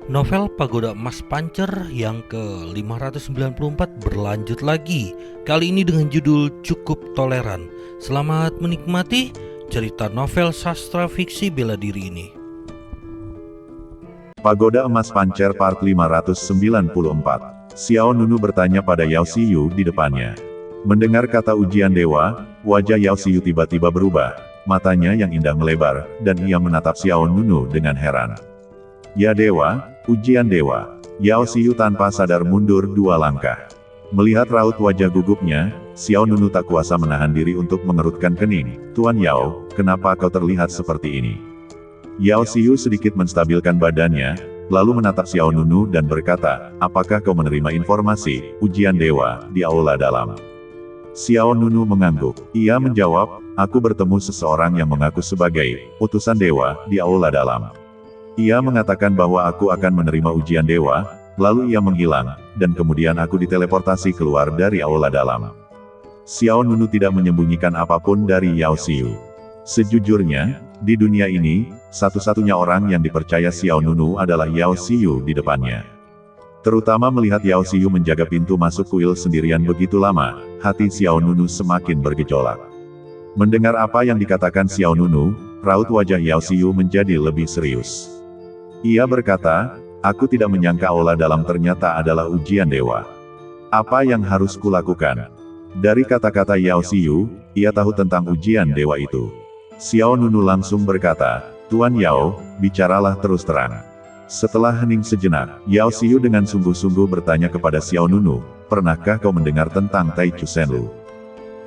Novel Pagoda Emas Pancer yang ke-594 berlanjut lagi, kali ini dengan judul Cukup Toleran. Selamat menikmati cerita novel sastra fiksi bela diri ini. Pagoda Emas Pancer Part 594. Xiao Nunu bertanya pada Yao Xiyu di depannya. Mendengar kata ujian dewa, wajah Yao Xiyu tiba-tiba berubah, matanya yang indah melebar, dan ia menatap Xiao Nunu dengan heran. Ya dewa, ujian dewa. Yao Xiyu tanpa sadar mundur 2 langkah. Melihat raut wajah gugupnya, Xiao Nunu tak kuasa menahan diri untuk mengerutkan kening. Tuan Yao, kenapa kau terlihat seperti ini? Yao Xiyu sedikit menstabilkan badannya, lalu menatap Xiao Nunu dan berkata, apakah kau menerima informasi, ujian dewa, di aula dalam? Xiao Nunu mengangguk. Ia menjawab, aku bertemu seseorang yang mengaku sebagai utusan dewa di aula dalam. Ia mengatakan bahwa aku akan menerima ujian dewa, lalu ia menghilang, dan kemudian aku diteleportasi keluar dari aula dalam. Xiao Nunu tidak menyembunyikan apapun dari Yao Xiyu. Sejujurnya, di dunia ini, satu-satunya orang yang dipercaya Xiao Nunu adalah Yao Xiyu di depannya. Terutama melihat Yao Xiyu menjaga pintu masuk kuil sendirian begitu lama, hati Xiao Nunu semakin bergejolak. Mendengar apa yang dikatakan Xiao Nunu, raut wajah Yao Xiyu menjadi lebih serius. Ia berkata, aku tidak menyangka aula dalam ternyata adalah ujian dewa. Apa yang harus kulakukan? Dari kata-kata Yao Xiyu, ia tahu tentang ujian dewa itu. Xiao Nunu langsung berkata, Tuan Yao, bicaralah terus terang. Setelah hening sejenak, Yao Xiyu dengan sungguh-sungguh bertanya kepada Xiao Nunu, pernahkah kau mendengar tentang Taichu Senlu?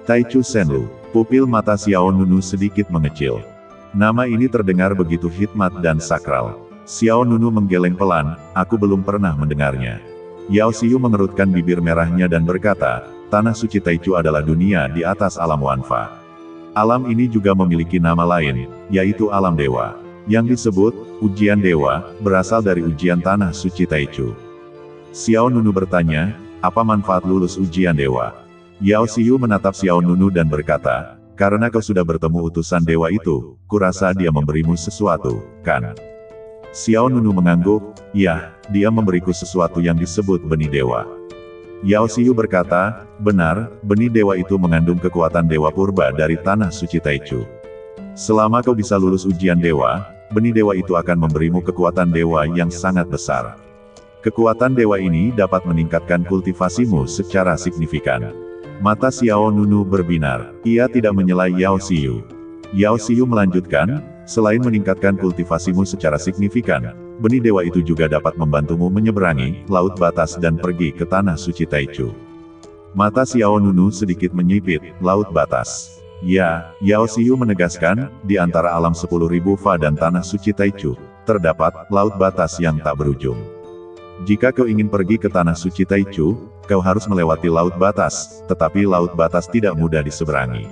Taichu Senlu, pupil mata Xiao Nunu sedikit mengecil. Nama ini terdengar begitu hikmat dan sakral. Xiao Nunu menggeleng pelan, aku belum pernah mendengarnya. Yao Xiyu mengerutkan bibir merahnya dan berkata, tanah suci Taichu adalah dunia di atas alam Wanfa. Alam ini juga memiliki nama lain, yaitu alam dewa. Yang disebut, ujian dewa, berasal dari ujian tanah suci Taichu. Xiao Nunu bertanya, apa manfaat lulus ujian dewa? Yao Xiyu menatap Xiao Nunu dan berkata, karena kau sudah bertemu utusan dewa itu, kurasa dia memberimu sesuatu, kan? Xiao Nunu mengangguk, ya, dia memberiku sesuatu yang disebut benih dewa. Yao Xiyu berkata, benar, benih dewa itu mengandung kekuatan dewa purba dari tanah suci Taichu. Selama kau bisa lulus ujian dewa, benih dewa itu akan memberimu kekuatan dewa yang sangat besar. Kekuatan dewa ini dapat meningkatkan kultivasimu secara signifikan. Mata Xiao Nunu berbinar, ia tidak menyela Yao Xiyu. Yao Xiyu melanjutkan, selain meningkatkan kultivasimu secara signifikan, benih dewa itu juga dapat membantumu menyeberangi laut batas dan pergi ke tanah suci Taichu. Mata Xiao Nunu sedikit menyipit, laut batas. Ya, Yao Xiyu menegaskan, di antara alam 10.000 Fa dan tanah suci Taichu, terdapat laut batas yang tak berujung. Jika kau ingin pergi ke tanah suci Taichu, kau harus melewati laut batas, tetapi laut batas tidak mudah diseberangi.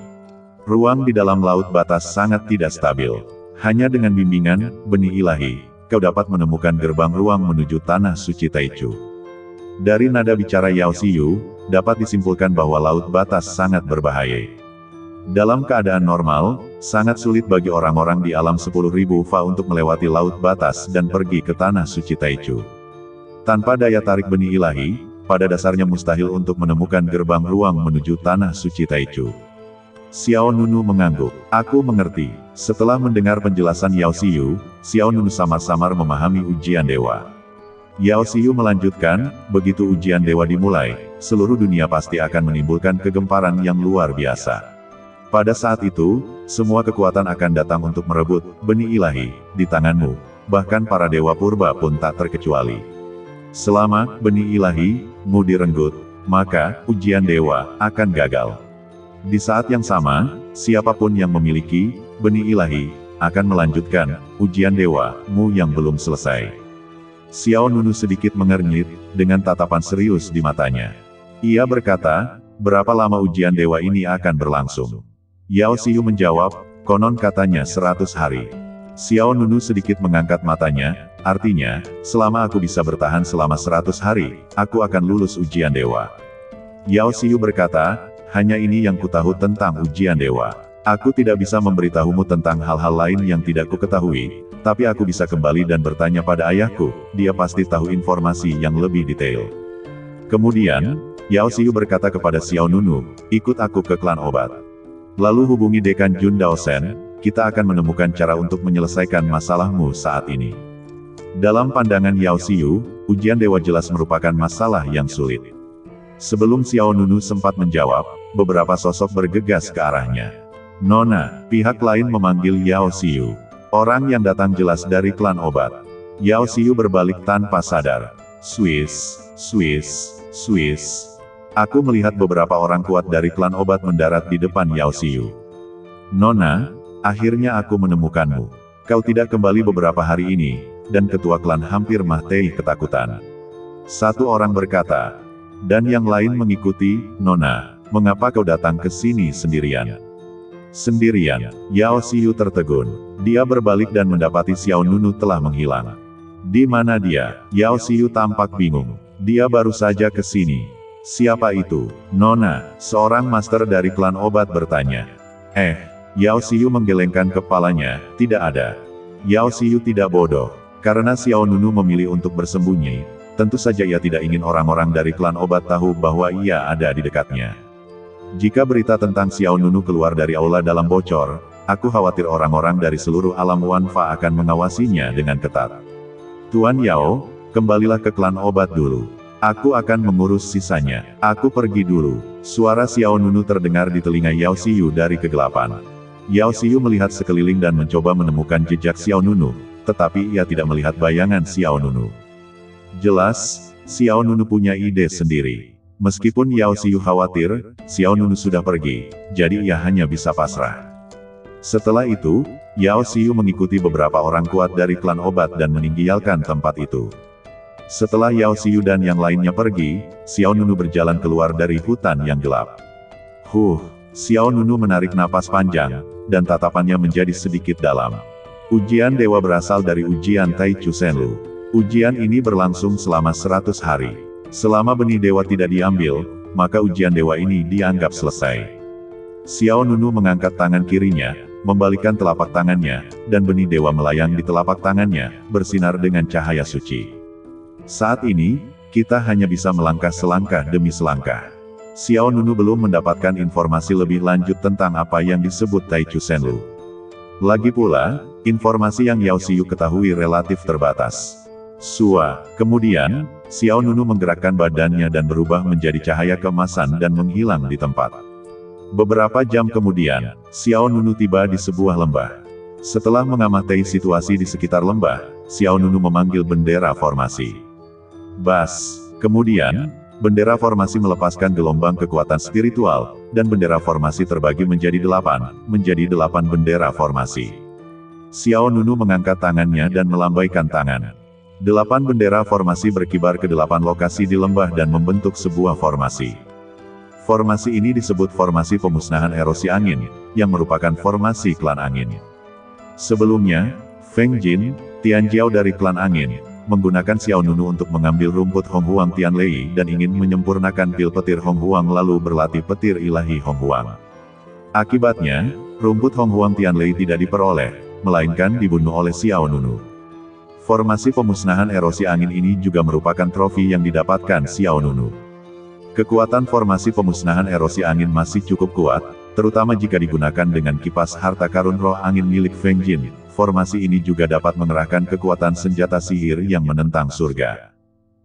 Ruang di dalam laut batas sangat tidak stabil. Hanya dengan bimbingan, benih ilahi, kau dapat menemukan gerbang ruang menuju tanah suci Taichu. Dari nada bicara Yao Xiyu, dapat disimpulkan bahwa laut batas sangat berbahaya. Dalam keadaan normal, sangat sulit bagi orang-orang di alam 10.000 Fa untuk melewati laut batas dan pergi ke tanah suci Taichu. Tanpa daya tarik benih ilahi, pada dasarnya mustahil untuk menemukan gerbang ruang menuju tanah suci Taichu. Xiao Nunu mengangguk. Aku mengerti. Setelah mendengar penjelasan Yao Xiyu, Xiao Nunu samar-samar memahami ujian dewa. Yao Xiyu melanjutkan, begitu ujian dewa dimulai, seluruh dunia pasti akan menimbulkan kegemparan yang luar biasa. Pada saat itu, semua kekuatan akan datang untuk merebut benih ilahi di tanganmu. Bahkan para dewa purba pun tak terkecuali. Selama benih ilahi mu direnggut, maka ujian dewa akan gagal. Di saat yang sama, siapapun yang memiliki benih ilahi akan melanjutkan ujian dewa-mu yang belum selesai. Xiao Nunu sedikit mengernyit dengan tatapan serius di matanya. Ia berkata, berapa lama ujian dewa ini akan berlangsung? Yao Xiyu menjawab, konon katanya 100 hari. Xiao Nunu sedikit mengangkat matanya, artinya, selama aku bisa bertahan selama 100 hari, aku akan lulus ujian dewa. Yao Xiyu berkata, hanya ini yang kutahu tentang ujian dewa. Aku tidak bisa memberitahumu tentang hal-hal lain yang tidak kuketahui, Tapi aku bisa kembali dan bertanya pada ayahku, dia pasti tahu informasi yang lebih detail. Kemudian, Yao Xiu berkata kepada Xiao Nunu, ikut aku ke klan obat. Lalu hubungi Dekan Jun Daosen, kita akan menemukan cara untuk menyelesaikan masalahmu saat ini. Dalam pandangan Yao Xiu, ujian dewa jelas merupakan masalah yang sulit. Sebelum Xiao Nunu sempat menjawab, beberapa sosok bergegas ke arahnya. Nona, pihak lain memanggil Yao Xiu. Orang yang datang jelas dari klan obat. Yao Xiu berbalik tanpa sadar. Swiss. Aku melihat beberapa orang kuat dari klan obat mendarat di depan Yao Xiu. Nona, akhirnya aku menemukanmu. Kau tidak kembali beberapa hari ini, dan ketua klan hampir mati ketakutan. Satu orang berkata, dan yang lain mengikuti, Nona, mengapa kau datang ke sini sendirian? Sendirian, Yao Xiu tertegun. Dia berbalik dan mendapati Xiao Nunu telah menghilang. Di mana dia? Yao Xiu tampak bingung. Dia baru saja ke sini. Siapa itu? Nona, seorang master dari klan obat bertanya. Yao Xiu menggelengkan kepalanya, tidak ada. Yao Xiu tidak bodoh. Karena Xiao Nunu memilih untuk bersembunyi, tentu saja ia tidak ingin orang-orang dari klan obat tahu bahwa ia ada di dekatnya. Jika berita tentang Xiao Nunu keluar dari aula dalam bocor, aku khawatir orang-orang dari seluruh alam Wanfa akan mengawasinya dengan ketat. Tuan Yao, kembalilah ke klan obat dulu. Aku akan mengurus sisanya. Aku pergi dulu. Suara Xiao Nunu terdengar di telinga Yao Xiu dari kegelapan. Yao Xiu melihat sekeliling dan mencoba menemukan jejak Xiao Nunu, tetapi ia tidak melihat bayangan Xiao Nunu. Jelas, Xiao Nunu punya ide sendiri. Meskipun Yao Xiu khawatir, Xiao Nunu sudah pergi, jadi ia hanya bisa pasrah. Setelah itu, Yao Xiu mengikuti beberapa orang kuat dari klan obat dan meninggalkan tempat itu. Setelah Yao Xiu dan yang lainnya pergi, Xiao Nunu berjalan keluar dari hutan yang gelap. Xiao Nunu menarik napas panjang, dan tatapannya menjadi sedikit dalam. Ujian dewa berasal dari ujian Tai Chu Senlu. Ujian ini berlangsung selama 100 hari. Selama benih dewa tidak diambil, maka ujian dewa ini dianggap selesai. Xiao Nunu mengangkat tangan kirinya, membalikkan telapak tangannya, dan benih dewa melayang di telapak tangannya, bersinar dengan cahaya suci. Saat ini, kita hanya bisa melangkah selangkah demi selangkah. Xiao Nunu belum mendapatkan informasi lebih lanjut tentang apa yang disebut Tai Chu Senlu. Lagi pula, informasi yang Yao Xiu ketahui relatif terbatas. Kemudian, Xiao Nunu menggerakkan badannya dan berubah menjadi cahaya keemasan dan menghilang di tempat. Beberapa jam kemudian, Xiao Nunu tiba di sebuah lembah. Setelah mengamati situasi di sekitar lembah, Xiao Nunu memanggil bendera formasi. Bas. Kemudian, bendera formasi melepaskan gelombang kekuatan spiritual, dan bendera formasi terbagi menjadi 8 bendera formasi. Xiao Nunu mengangkat tangannya dan melambaikan tangan. 8 bendera formasi berkibar ke 8 lokasi di lembah dan membentuk sebuah formasi. Formasi ini disebut formasi pemusnahan erosi angin, yang merupakan formasi klan angin. Sebelumnya, Feng Jin, Tian Jiao dari klan angin, menggunakan Xiao Nunu untuk mengambil rumput Hong Huang Tian Lei dan ingin menyempurnakan pil petir Hong Huang lalu berlatih petir ilahi Hong Huang. Akibatnya, rumput Hong Huang Tian Lei tidak diperoleh, melainkan dibunuh oleh Xiao Nunu. Formasi pemusnahan erosi angin ini juga merupakan trofi yang didapatkan Xiao Nunu. Kekuatan formasi pemusnahan erosi angin masih cukup kuat, terutama jika digunakan dengan kipas harta karun roh angin milik Feng Jin. Formasi ini juga dapat mengerahkan kekuatan senjata sihir yang menentang surga.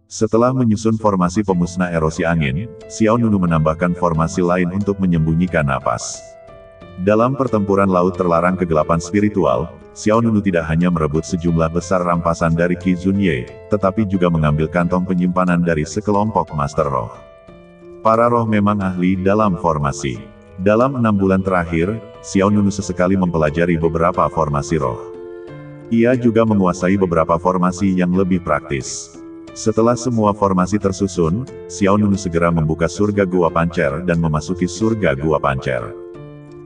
Setelah menyusun formasi pemusnah erosi angin, Xiao Nunu menambahkan formasi lain untuk menyembunyikan napas. Dalam pertempuran laut terlarang kegelapan spiritual, Xiao Nunu tidak hanya merebut sejumlah besar rampasan dari Qi Zunye, tetapi juga mengambil kantong penyimpanan dari sekelompok master roh. Para roh memang ahli dalam formasi. Dalam 6 bulan terakhir, Xiao Nunu sesekali mempelajari beberapa formasi roh. Ia juga menguasai beberapa formasi yang lebih praktis. Setelah semua formasi tersusun, Xiao Nunu segera membuka surga Gua Pancer dan memasuki surga Gua Pancer.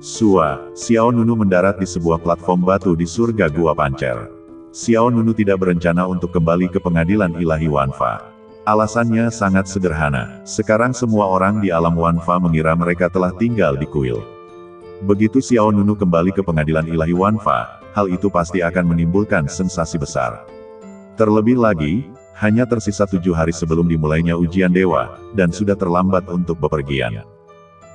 Xiao Nunu mendarat di sebuah platform batu di surga Gua Pancer. Xiao Nunu tidak berencana untuk kembali ke pengadilan ilahi Wanfa. Alasannya sangat sederhana. Sekarang semua orang di alam Wanfa mengira mereka telah tinggal di kuil. Begitu Xiao Nunu kembali ke pengadilan ilahi Wanfa, hal itu pasti akan menimbulkan sensasi besar. Terlebih lagi, hanya tersisa 7 hari sebelum dimulainya ujian dewa, dan sudah terlambat untuk bepergian.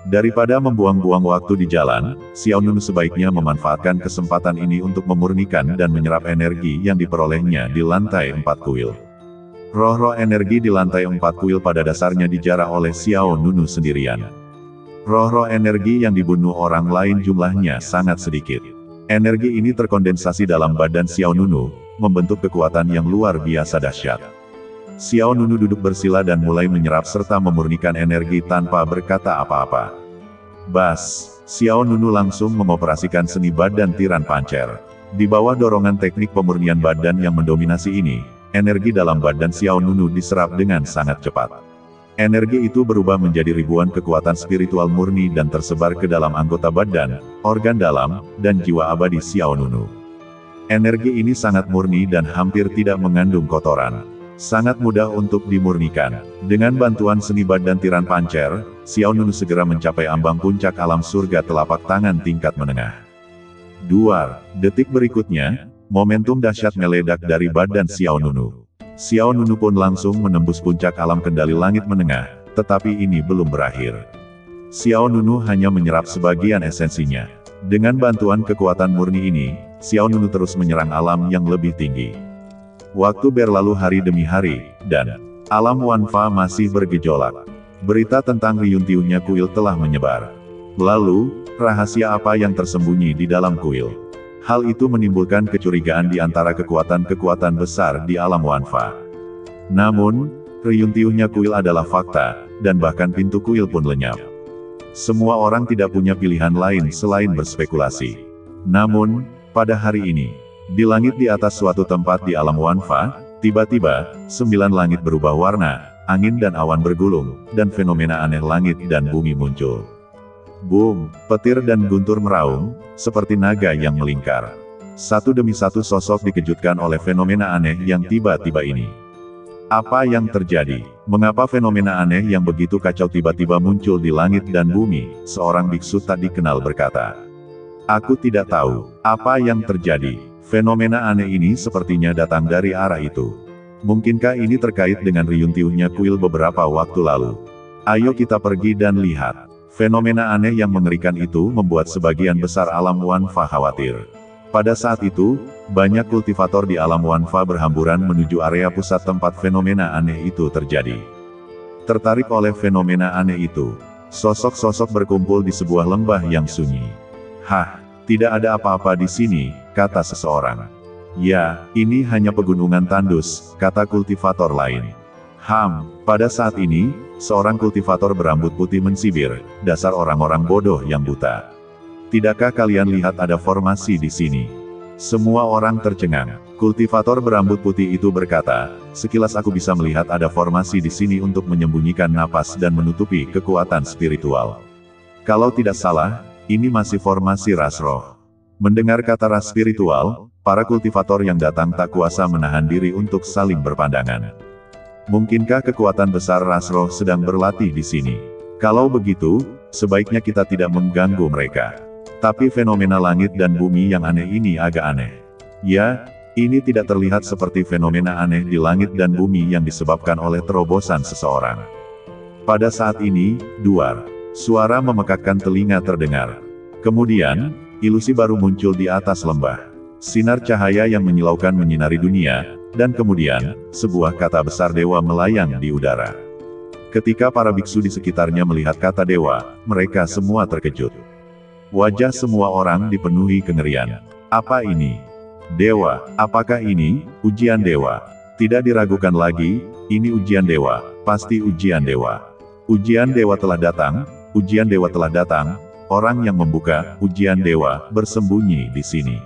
Daripada membuang-buang waktu di jalan, Xiao Nunu sebaiknya memanfaatkan kesempatan ini untuk memurnikan dan menyerap energi yang diperolehnya di lantai 4 kuil. Roh-roh energi di lantai 4 kuil pada dasarnya dijarah oleh Xiao Nunu sendirian. Roh-roh energi yang dibunuh orang lain jumlahnya sangat sedikit. Energi ini terkondensasi dalam badan Xiao Nunu, membentuk kekuatan yang luar biasa dahsyat. Xiao Nunu duduk bersila dan mulai menyerap serta memurnikan energi tanpa berkata apa-apa. Bas, Xiao Nunu langsung mengoperasikan seni badan tiran pancer. Di bawah dorongan teknik pemurnian badan yang mendominasi ini, energi dalam badan Xiao Nunu diserap dengan sangat cepat. Energi itu berubah menjadi ribuan kekuatan spiritual murni dan tersebar ke dalam anggota badan, organ dalam, dan jiwa abadi Xiao Nunu. Energi ini sangat murni dan hampir tidak mengandung kotoran. Sangat mudah untuk dimurnikan. Dengan bantuan seni badan tiran pancer, Xiao Nunu segera mencapai ambang puncak alam surga telapak tangan tingkat menengah. 2 detik berikutnya, momentum dahsyat meledak dari badan Xiao Nunu. Xiao Nunu pun langsung menembus puncak alam kendali langit menengah, tetapi ini belum berakhir. Xiao Nunu hanya menyerap sebagian esensinya. Dengan bantuan kekuatan murni ini, Xiao Nunu terus menyerang alam yang lebih tinggi. Waktu berlalu hari demi hari, dan alam Wanfa masih bergejolak. Berita tentang riuntuhnya kuil telah menyebar. Lalu, rahasia apa yang tersembunyi di dalam kuil? Hal itu menimbulkan kecurigaan di antara kekuatan-kekuatan besar di alam Wanfa. Namun, riuntuhnya kuil adalah fakta, dan bahkan pintu kuil pun lenyap. Semua orang tidak punya pilihan lain selain berspekulasi. Namun, pada hari ini, di langit di atas suatu tempat di alam Wanfa, tiba-tiba, 9 langit berubah warna, angin dan awan bergulung, dan fenomena aneh langit dan bumi muncul. Boom, petir dan guntur meraung, seperti naga yang melingkar. Satu demi satu sosok dikejutkan oleh fenomena aneh yang tiba-tiba ini. Apa yang terjadi? Mengapa fenomena aneh yang begitu kacau tiba-tiba muncul di langit dan bumi? Seorang biksu tak dikenal berkata. Aku tidak tahu apa yang terjadi. Fenomena aneh ini sepertinya datang dari arah itu. Mungkinkah ini terkait dengan riuntuhnya kuil beberapa waktu lalu? Ayo kita pergi dan lihat. Fenomena aneh yang mengerikan itu membuat sebagian besar alam Wanfa khawatir. Pada saat itu, banyak kultivator di alam Wanfa berhamburan menuju area pusat tempat fenomena aneh itu terjadi. Tertarik oleh fenomena aneh itu, sosok-sosok berkumpul di sebuah lembah yang sunyi. Hah, tidak ada apa-apa di sini, kata seseorang. Ya, ini hanya pegunungan tandus, kata kultivator lain. Pada saat ini, seorang kultivator berambut putih mensibir, dasar orang-orang bodoh yang buta. Tidakkah kalian lihat ada formasi di sini? Semua orang tercengang. Kultivator berambut putih itu berkata, sekilas aku bisa melihat ada formasi di sini untuk menyembunyikan napas dan menutupi kekuatan spiritual. Kalau tidak salah, ini masih formasi ras roh. Mendengar kata ras spiritual, para kultivator yang datang tak kuasa menahan diri untuk saling berpandangan. Mungkinkah kekuatan besar ras roh sedang berlatih di sini? Kalau begitu, sebaiknya kita tidak mengganggu mereka. Tapi fenomena langit dan bumi yang aneh ini agak aneh. Ya, ini tidak terlihat seperti fenomena aneh di langit dan bumi yang disebabkan oleh terobosan seseorang. Pada saat ini, suara memekakkan telinga terdengar. Kemudian, ilusi baru muncul di atas lembah. Sinar cahaya yang menyilaukan menyinari dunia, dan kemudian, sebuah kata besar dewa melayang di udara. Ketika para biksu di sekitarnya melihat kata dewa, mereka semua terkejut. Wajah semua orang dipenuhi kengerian. Apa ini? Dewa, apakah ini ujian dewa? Tidak diragukan lagi, ini ujian dewa, pasti ujian dewa. Ujian dewa telah datang, ujian dewa telah datang, orang yang membuka ujian dewa bersembunyi di sini.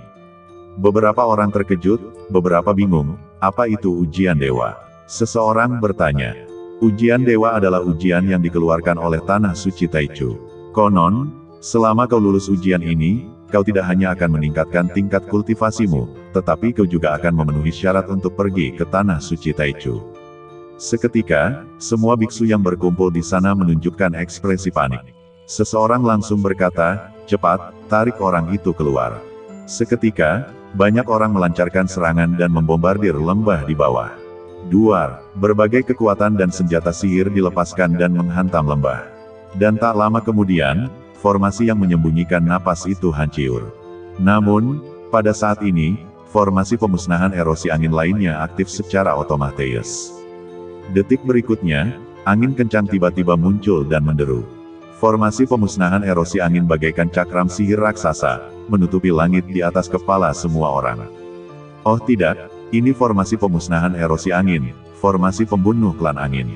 Beberapa orang terkejut, beberapa bingung, apa itu ujian dewa? Seseorang bertanya. Ujian dewa adalah ujian yang dikeluarkan oleh tanah suci Taichu. Konon, selama kau lulus ujian ini, kau tidak hanya akan meningkatkan tingkat kultivasimu, tetapi kau juga akan memenuhi syarat untuk pergi ke tanah suci Taichu. Seketika, semua biksu yang berkumpul di sana menunjukkan ekspresi panik. Seseorang langsung berkata, cepat, tarik orang itu keluar. Seketika, banyak orang melancarkan serangan dan membombardir lembah di bawah. Duar, berbagai kekuatan dan senjata sihir dilepaskan dan menghantam lembah. Dan tak lama kemudian, formasi yang menyembunyikan napas itu hancur. Namun, pada saat ini, formasi pemusnahan erosi angin lainnya aktif secara otomatis. Detik berikutnya, angin kencang tiba-tiba muncul dan menderu. Formasi pemusnahan erosi angin bagaikan cakram sihir raksasa, menutupi langit di atas kepala semua orang. Oh tidak, ini formasi pemusnahan erosi angin, formasi pembunuh klan angin.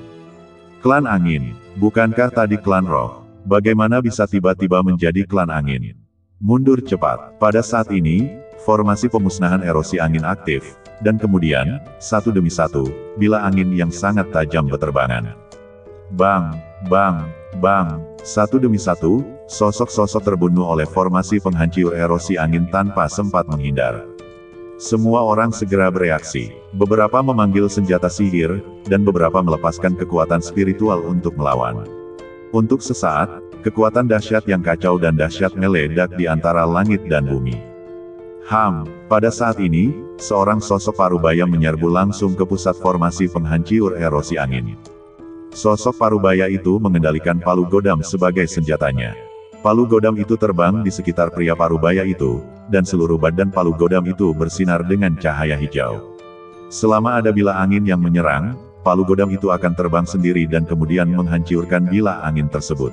Klan angin, bukankah tadi klan roh? Bagaimana bisa tiba-tiba menjadi klan angin? Mundur cepat. Pada saat ini, formasi pemusnahan erosi angin aktif, dan kemudian, satu demi satu, bila angin yang sangat tajam berterbangan. Bang, bang, bang, satu demi satu, sosok-sosok terbunuh oleh formasi penghancur erosi angin tanpa sempat menghindar. Semua orang segera bereaksi, beberapa memanggil senjata sihir, dan beberapa melepaskan kekuatan spiritual untuk melawan. Untuk sesaat, kekuatan dahsyat yang kacau dan dahsyat meledak di antara langit dan bumi. Pada saat ini, seorang sosok parubaya menyerbu langsung ke pusat formasi penghancur erosi angin. Sosok parubaya itu mengendalikan palu godam sebagai senjatanya. Palu godam itu terbang di sekitar pria parubaya itu, dan seluruh badan palu godam itu bersinar dengan cahaya hijau. Selama ada bila angin yang menyerang, palu godam itu akan terbang sendiri dan kemudian menghancurkan bila angin tersebut.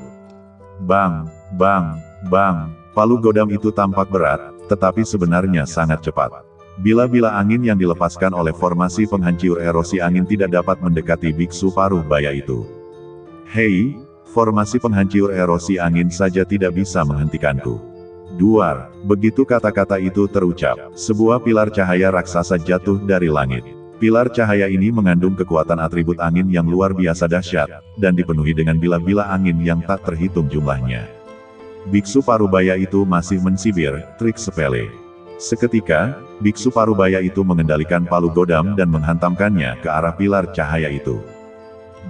Bang, bang, bang, palu godam itu tampak berat, tetapi sebenarnya sangat cepat. Bila-bila angin yang dilepaskan oleh formasi penghancur erosi angin tidak dapat mendekati biksu paruh baya itu. Hei, formasi penghancur erosi angin saja tidak bisa menghentikanku. Duar, begitu kata-kata itu terucap, sebuah pilar cahaya raksasa jatuh dari langit. Pilar cahaya ini mengandung kekuatan atribut angin yang luar biasa dahsyat, dan dipenuhi dengan bila-bila angin yang tak terhitung jumlahnya. Biksu parubaya itu masih mensibir, trik sepele. Seketika, biksu parubaya itu mengendalikan palu godam dan menghantamkannya ke arah pilar cahaya itu.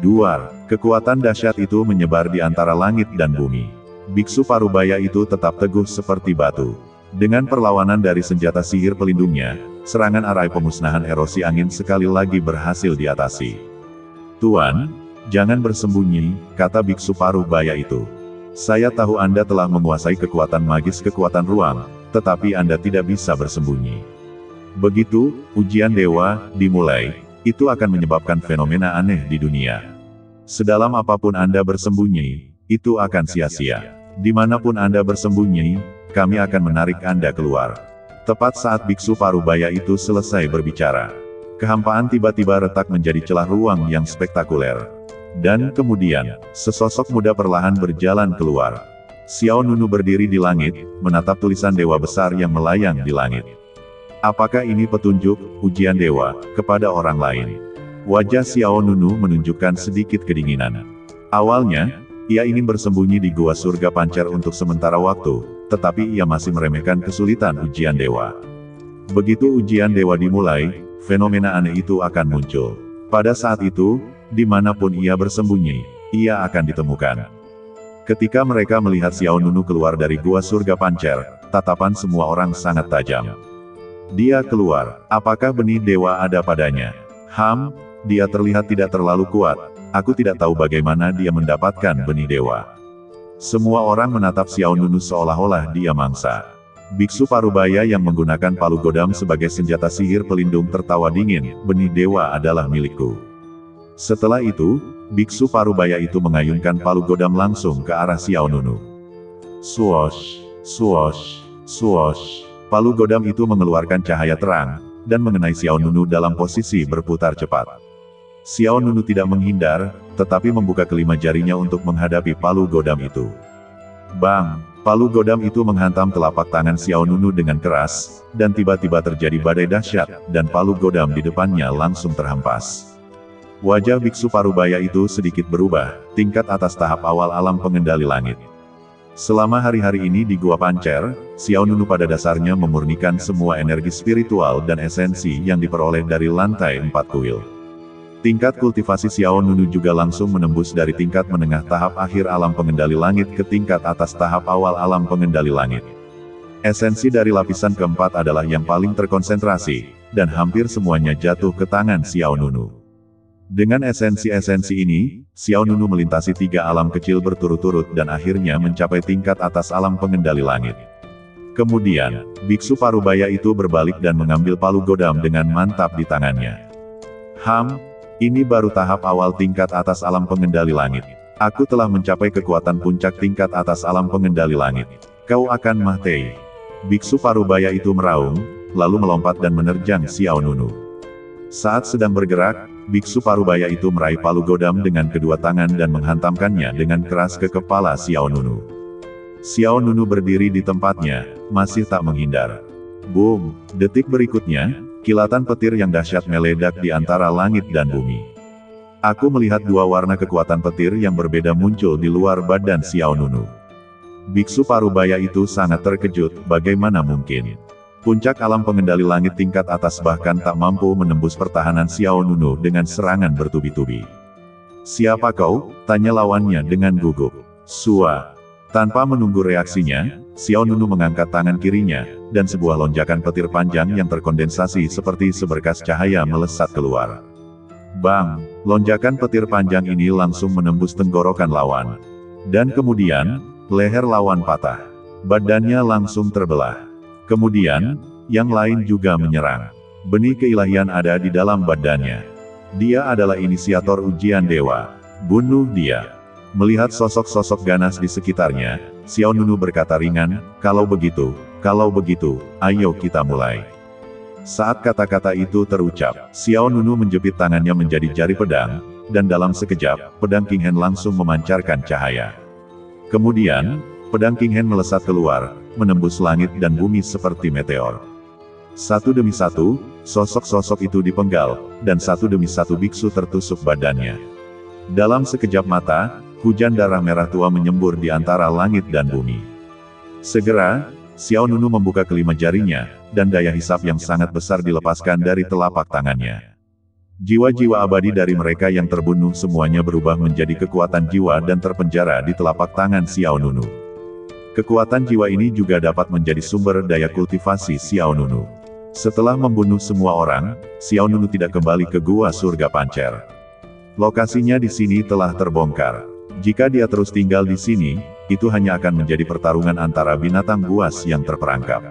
Duar, kekuatan dahsyat itu menyebar di antara langit dan bumi. Biksu parubaya itu tetap teguh seperti batu. Dengan perlawanan dari senjata sihir pelindungnya, serangan arai pemusnahan erosi angin sekali lagi berhasil diatasi. Tuan, jangan bersembunyi, kata biksu parubaya itu. Saya tahu Anda telah menguasai kekuatan magis kekuatan ruang, tetapi Anda tidak bisa bersembunyi. Begitu, ujian dewa dimulai, itu akan menyebabkan fenomena aneh di dunia. Sedalam apapun Anda bersembunyi, itu akan sia-sia. Dimanapun Anda bersembunyi, kami akan menarik Anda keluar. Tepat saat biksu parubaya itu selesai berbicara, kehampaan tiba-tiba retak menjadi celah ruang yang spektakuler. Dan kemudian, sesosok muda perlahan berjalan keluar. Xiao Nunu berdiri di langit, menatap tulisan dewa besar yang melayang di langit. Apakah ini petunjuk, ujian dewa, kepada orang lain? Wajah Xiao Nunu menunjukkan sedikit kedinginan. Awalnya, ia ingin bersembunyi di gua surga pancar untuk sementara waktu, tetapi ia masih meremehkan kesulitan ujian dewa. Begitu ujian dewa dimulai, fenomena aneh itu akan muncul. Pada saat itu, dimanapun ia bersembunyi, ia akan ditemukan. Ketika mereka melihat Xiao Nunu keluar dari gua surga pancar, tatapan semua orang sangat tajam. Dia keluar, apakah benih dewa ada padanya? Dia terlihat tidak terlalu kuat, aku tidak tahu bagaimana dia mendapatkan benih dewa. Semua orang menatap Xiao Nunu seolah-olah dia mangsa. Biksu parubaya yang menggunakan palu godam sebagai senjata sihir pelindung tertawa dingin, benih dewa adalah milikku. Setelah itu, biksu parubaya itu mengayunkan palu godam langsung ke arah Xiao Nunu. Swoosh, swoosh, swoosh. Palu godam itu mengeluarkan cahaya terang, dan mengenai Xiao Nunu dalam posisi berputar cepat. Xiao Nunu tidak menghindar, tetapi membuka kelima jarinya untuk menghadapi palu godam itu. Bang! Palu godam itu menghantam telapak tangan Xiao Nunu dengan keras, dan tiba-tiba terjadi badai dahsyat, dan palu godam di depannya langsung terhempas. Wajah biksu parubaya itu sedikit berubah, tingkat atas tahap awal alam pengendali langit. Selama hari-hari ini di Gua Pancer, Xiao Nunu pada dasarnya memurnikan semua energi spiritual dan esensi yang diperoleh dari lantai 4 kuil. Tingkat kultivasi Xiao Nunu juga langsung menembus dari tingkat menengah tahap akhir alam pengendali langit ke tingkat atas tahap awal alam pengendali langit. Esensi dari lapisan keempat adalah yang paling terkonsentrasi, dan hampir semuanya jatuh ke tangan Xiao Nunu. Dengan esensi-esensi ini, Xiao Nunu melintasi 3 alam kecil berturut-turut dan akhirnya mencapai tingkat atas alam pengendali langit. Kemudian, biksu parubaya itu berbalik dan mengambil palu godam dengan mantap di tangannya. Ini baru tahap awal tingkat atas alam pengendali langit. Aku telah mencapai kekuatan puncak tingkat atas alam pengendali langit. Kau akan mati. Biksu parubaya itu meraung, lalu melompat dan menerjang Xiao Nunu. Saat sedang bergerak, biksu parubaya itu meraih palu godam dengan kedua tangan dan menghantamkannya dengan keras ke kepala Xiao Nunu. Xiao Nunu berdiri di tempatnya, masih tak menghindar. Boom! Detik berikutnya, kilatan petir yang dahsyat meledak di antara langit dan bumi. Aku melihat 2 warna kekuatan petir yang berbeda muncul di luar badan Xiao Nunu. Biksu parubaya itu sangat terkejut, bagaimana mungkin? Puncak alam pengendali langit tingkat atas bahkan tak mampu menembus pertahanan Xiao Nunu dengan serangan bertubi-tubi. Siapa kau? Tanya lawannya dengan gugup. Sua. Tanpa menunggu reaksinya, Xiao Nunu mengangkat tangan kirinya, dan sebuah lonjakan petir panjang yang terkondensasi seperti seberkas cahaya melesat keluar. Bang! Lonjakan petir panjang ini langsung menembus tenggorokan lawan. Dan kemudian, leher lawan patah. Badannya langsung terbelah. Kemudian, yang lain juga menyerang. Benih keilahian ada di dalam badannya. Dia adalah inisiator ujian dewa. Bunuh dia. Melihat sosok-sosok ganas di sekitarnya, Xiao Nunu berkata ringan, kalau begitu, ayo kita mulai. Saat kata-kata itu terucap, Xiao Nunu menjepit tangannya menjadi jari pedang, dan dalam sekejap, pedang King Hen langsung memancarkan cahaya. Kemudian, pedang King Hen melesat keluar, menembus langit dan bumi seperti meteor. Satu demi satu, sosok-sosok itu dipenggal, dan satu demi satu biksu tertusuk badannya. Dalam sekejap mata, hujan darah merah tua menyembur di antara langit dan bumi. Segera, Xiao Nunu membuka kelima jarinya, dan daya hisap yang sangat besar dilepaskan dari telapak tangannya. Jiwa-jiwa abadi dari mereka yang terbunuh semuanya berubah menjadi kekuatan jiwa dan terpenjara di telapak tangan Xiao Nunu. Kekuatan jiwa ini juga dapat menjadi sumber daya kultivasi Xiao Nunu. Setelah membunuh semua orang, Xiao Nunu tidak kembali ke gua surga Pancer. Lokasinya di sini telah terbongkar. Jika dia terus tinggal di sini, itu hanya akan menjadi pertarungan antara binatang buas yang terperangkap.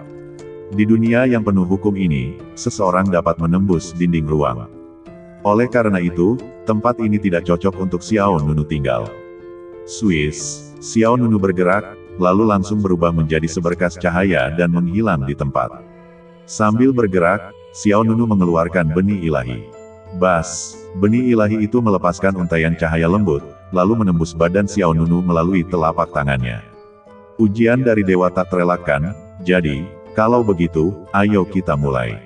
Di dunia yang penuh hukum ini, seseorang dapat menembus dinding ruang. Oleh karena itu, tempat ini tidak cocok untuk Xiao Nunu tinggal. Swiss, Xiao Nunu bergerak, lalu langsung berubah menjadi seberkas cahaya dan menghilang di tempat. Sambil bergerak, Xiao Nunu mengeluarkan benih ilahi. Bas, benih ilahi itu melepaskan untaian cahaya lembut, lalu menembus badan Xiao Nunu melalui telapak tangannya. Ujian dari dewa tak terelakkan, jadi, kalau begitu, ayo kita mulai.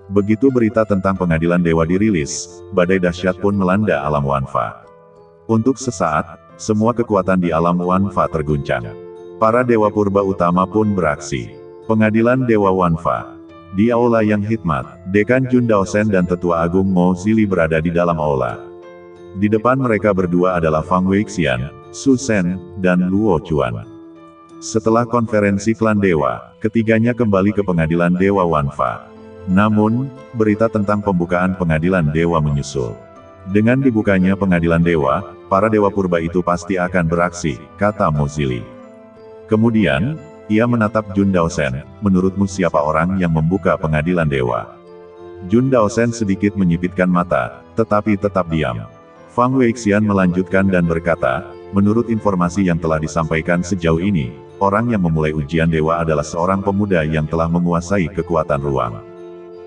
Begitu berita tentang pengadilan dewa dirilis, badai dahsyat pun melanda alam Wanfa. Untuk sesaat, semua kekuatan di alam Wanfa terguncang. Para dewa purba utama pun beraksi. Pengadilan dewa Wanfa. Di aula yang hikmat, Dekan Jun Daosen dan Tetua Agung Mo Zili berada di dalam aula. Di depan mereka berdua adalah Fang Weixian, Su Shen, dan Luo Chuan. Setelah konferensi klan dewa, ketiganya kembali ke pengadilan dewa Wanfa. Namun, berita tentang pembukaan pengadilan dewa menyusul. Dengan dibukanya pengadilan dewa, para dewa purba itu pasti akan beraksi, kata Mo Zili. Kemudian, ia menatap Jun Daosen, menurutmu siapa orang yang membuka pengadilan dewa? Jun Daosen sedikit menyipitkan mata, tetapi tetap diam. Fang Weixian melanjutkan dan berkata, menurut informasi yang telah disampaikan sejauh ini, orang yang memulai ujian dewa adalah seorang pemuda yang telah menguasai kekuatan ruang.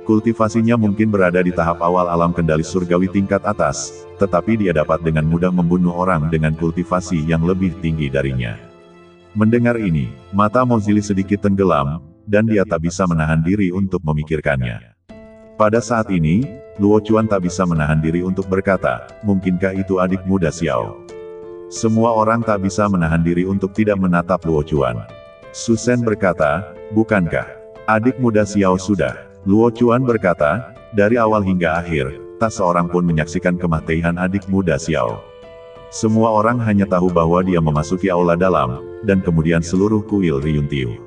Kultivasinya mungkin berada di tahap awal alam kendali surgawi tingkat atas, tetapi dia dapat dengan mudah membunuh orang dengan kultivasi yang lebih tinggi darinya. Mendengar ini, mata Mo Zili sedikit tenggelam, dan dia tak bisa menahan diri untuk memikirkannya. Pada saat ini, Luo Chuan tak bisa menahan diri untuk berkata, mungkinkah itu adik muda Xiao? Semua orang tak bisa menahan diri untuk tidak menatap Luo Chuan. Su Shen berkata, bukankah adik muda Xiao sudah? Luo Chuan berkata, dari awal hingga akhir, tak seorang pun menyaksikan kematian adik muda Xiao. Semua orang hanya tahu bahwa dia memasuki aula dalam, dan kemudian seluruh kuil riuntiu.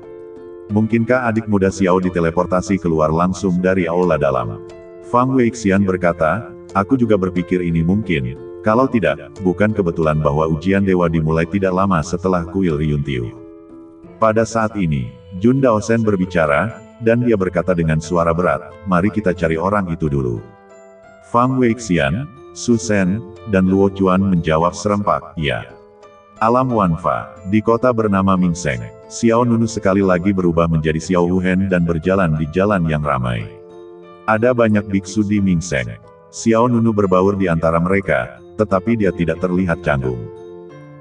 Mungkinkah adik muda Xiao diteleportasi keluar langsung dari aula dalam? Fang Weixian berkata, aku juga berpikir ini mungkin. Kalau tidak, bukan kebetulan bahwa ujian dewa dimulai tidak lama setelah kuil Ryuntiu. Pada saat ini, Jun Daosen berbicara, dan dia berkata dengan suara berat, mari kita cari orang itu dulu. Fang Weixian, Su Shen, dan Luo Chuan menjawab serempak, ya. Alam Wanfa, di kota bernama Mingseng, Xiao Nunu sekali lagi berubah menjadi Xiao Wuhen dan berjalan di jalan yang ramai. Ada banyak biksu di Mingseng. Xiao Nunu berbaur di antara mereka, tetapi dia tidak terlihat canggung.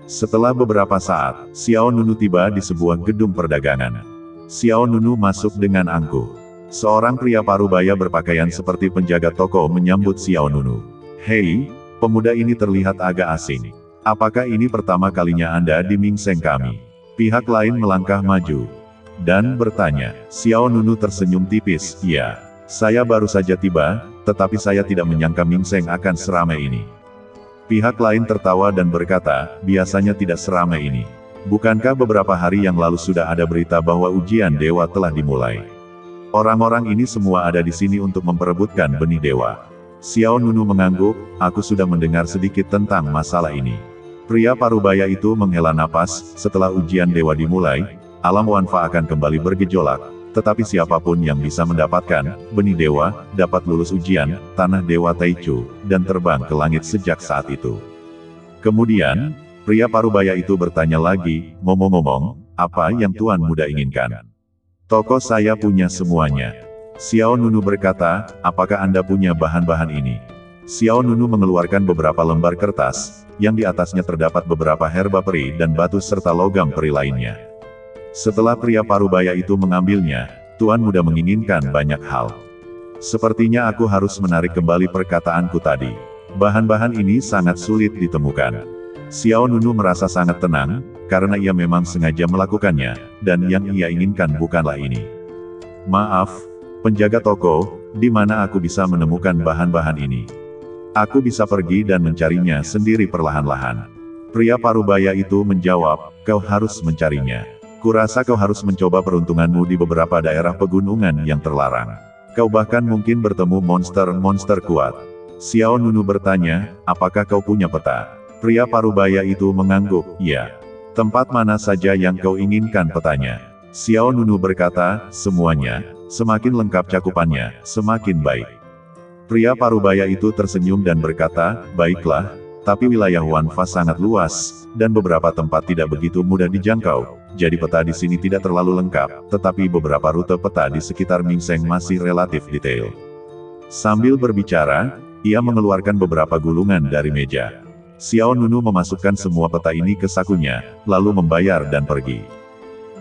Setelah beberapa saat, Xiao Nunu tiba di sebuah gedung perdagangan. Xiao Nunu masuk dengan angkuh. Seorang pria parubaya berpakaian seperti penjaga toko menyambut Xiao Nunu. Hei, pemuda ini terlihat agak asing. Apakah ini pertama kalinya Anda di Mingseng kami? Pihak lain melangkah maju dan bertanya. Xiao Nunu tersenyum tipis, iya. Saya baru saja tiba, tetapi saya tidak menyangka Mingseng akan seramai ini. Pihak lain tertawa dan berkata, biasanya tidak seramai ini. Bukankah beberapa hari yang lalu sudah ada berita bahwa ujian dewa telah dimulai? Orang-orang ini semua ada di sini untuk memperebutkan benih dewa. Xiao Nunu mengangguk, aku sudah mendengar sedikit tentang masalah ini. Pria parubaya itu menghela napas, setelah ujian dewa dimulai, alam Wanfa akan kembali bergejolak, tetapi siapapun yang bisa mendapatkan benih dewa, dapat lulus ujian tanah dewa Taichu, dan terbang ke langit sejak saat itu. Kemudian, pria parubaya itu bertanya lagi, ngomong-ngomong, apa yang Tuan Muda inginkan? Toko saya punya semuanya. Xiao Nunu berkata, apakah Anda punya bahan-bahan ini? Xiao Nunu mengeluarkan beberapa lembar kertas, yang di atasnya terdapat beberapa herba peri dan batu serta logam peri lainnya. Setelah pria parubaya itu mengambilnya, Tuan Muda menginginkan banyak hal. Sepertinya aku harus menarik kembali perkataanku tadi. Bahan-bahan ini sangat sulit ditemukan. Xiao Nunu merasa sangat tenang, karena ia memang sengaja melakukannya, dan yang ia inginkan bukanlah ini. Maaf, penjaga toko, di mana aku bisa menemukan bahan-bahan ini? Aku bisa pergi dan mencarinya sendiri perlahan-lahan. Pria parubaya itu menjawab, kau harus mencarinya. Kurasa kau harus mencoba peruntunganmu di beberapa daerah pegunungan yang terlarang. Kau bahkan mungkin bertemu monster-monster kuat. Xiao Nunu bertanya, apakah kau punya peta? Pria parubaya itu mengangguk, ya. Tempat mana saja yang kau inginkan petanya? Xiao Nunu berkata, semuanya. Semakin lengkap cakupannya, semakin baik. Pria parubaya itu tersenyum dan berkata, baiklah, tapi wilayah Wanfa sangat luas, dan beberapa tempat tidak begitu mudah dijangkau, jadi peta di sini tidak terlalu lengkap, tetapi beberapa rute peta di sekitar Mingseng masih relatif detail. Sambil berbicara, ia mengeluarkan beberapa gulungan dari meja. Xiao Nunu memasukkan semua peta ini ke sakunya, lalu membayar dan pergi.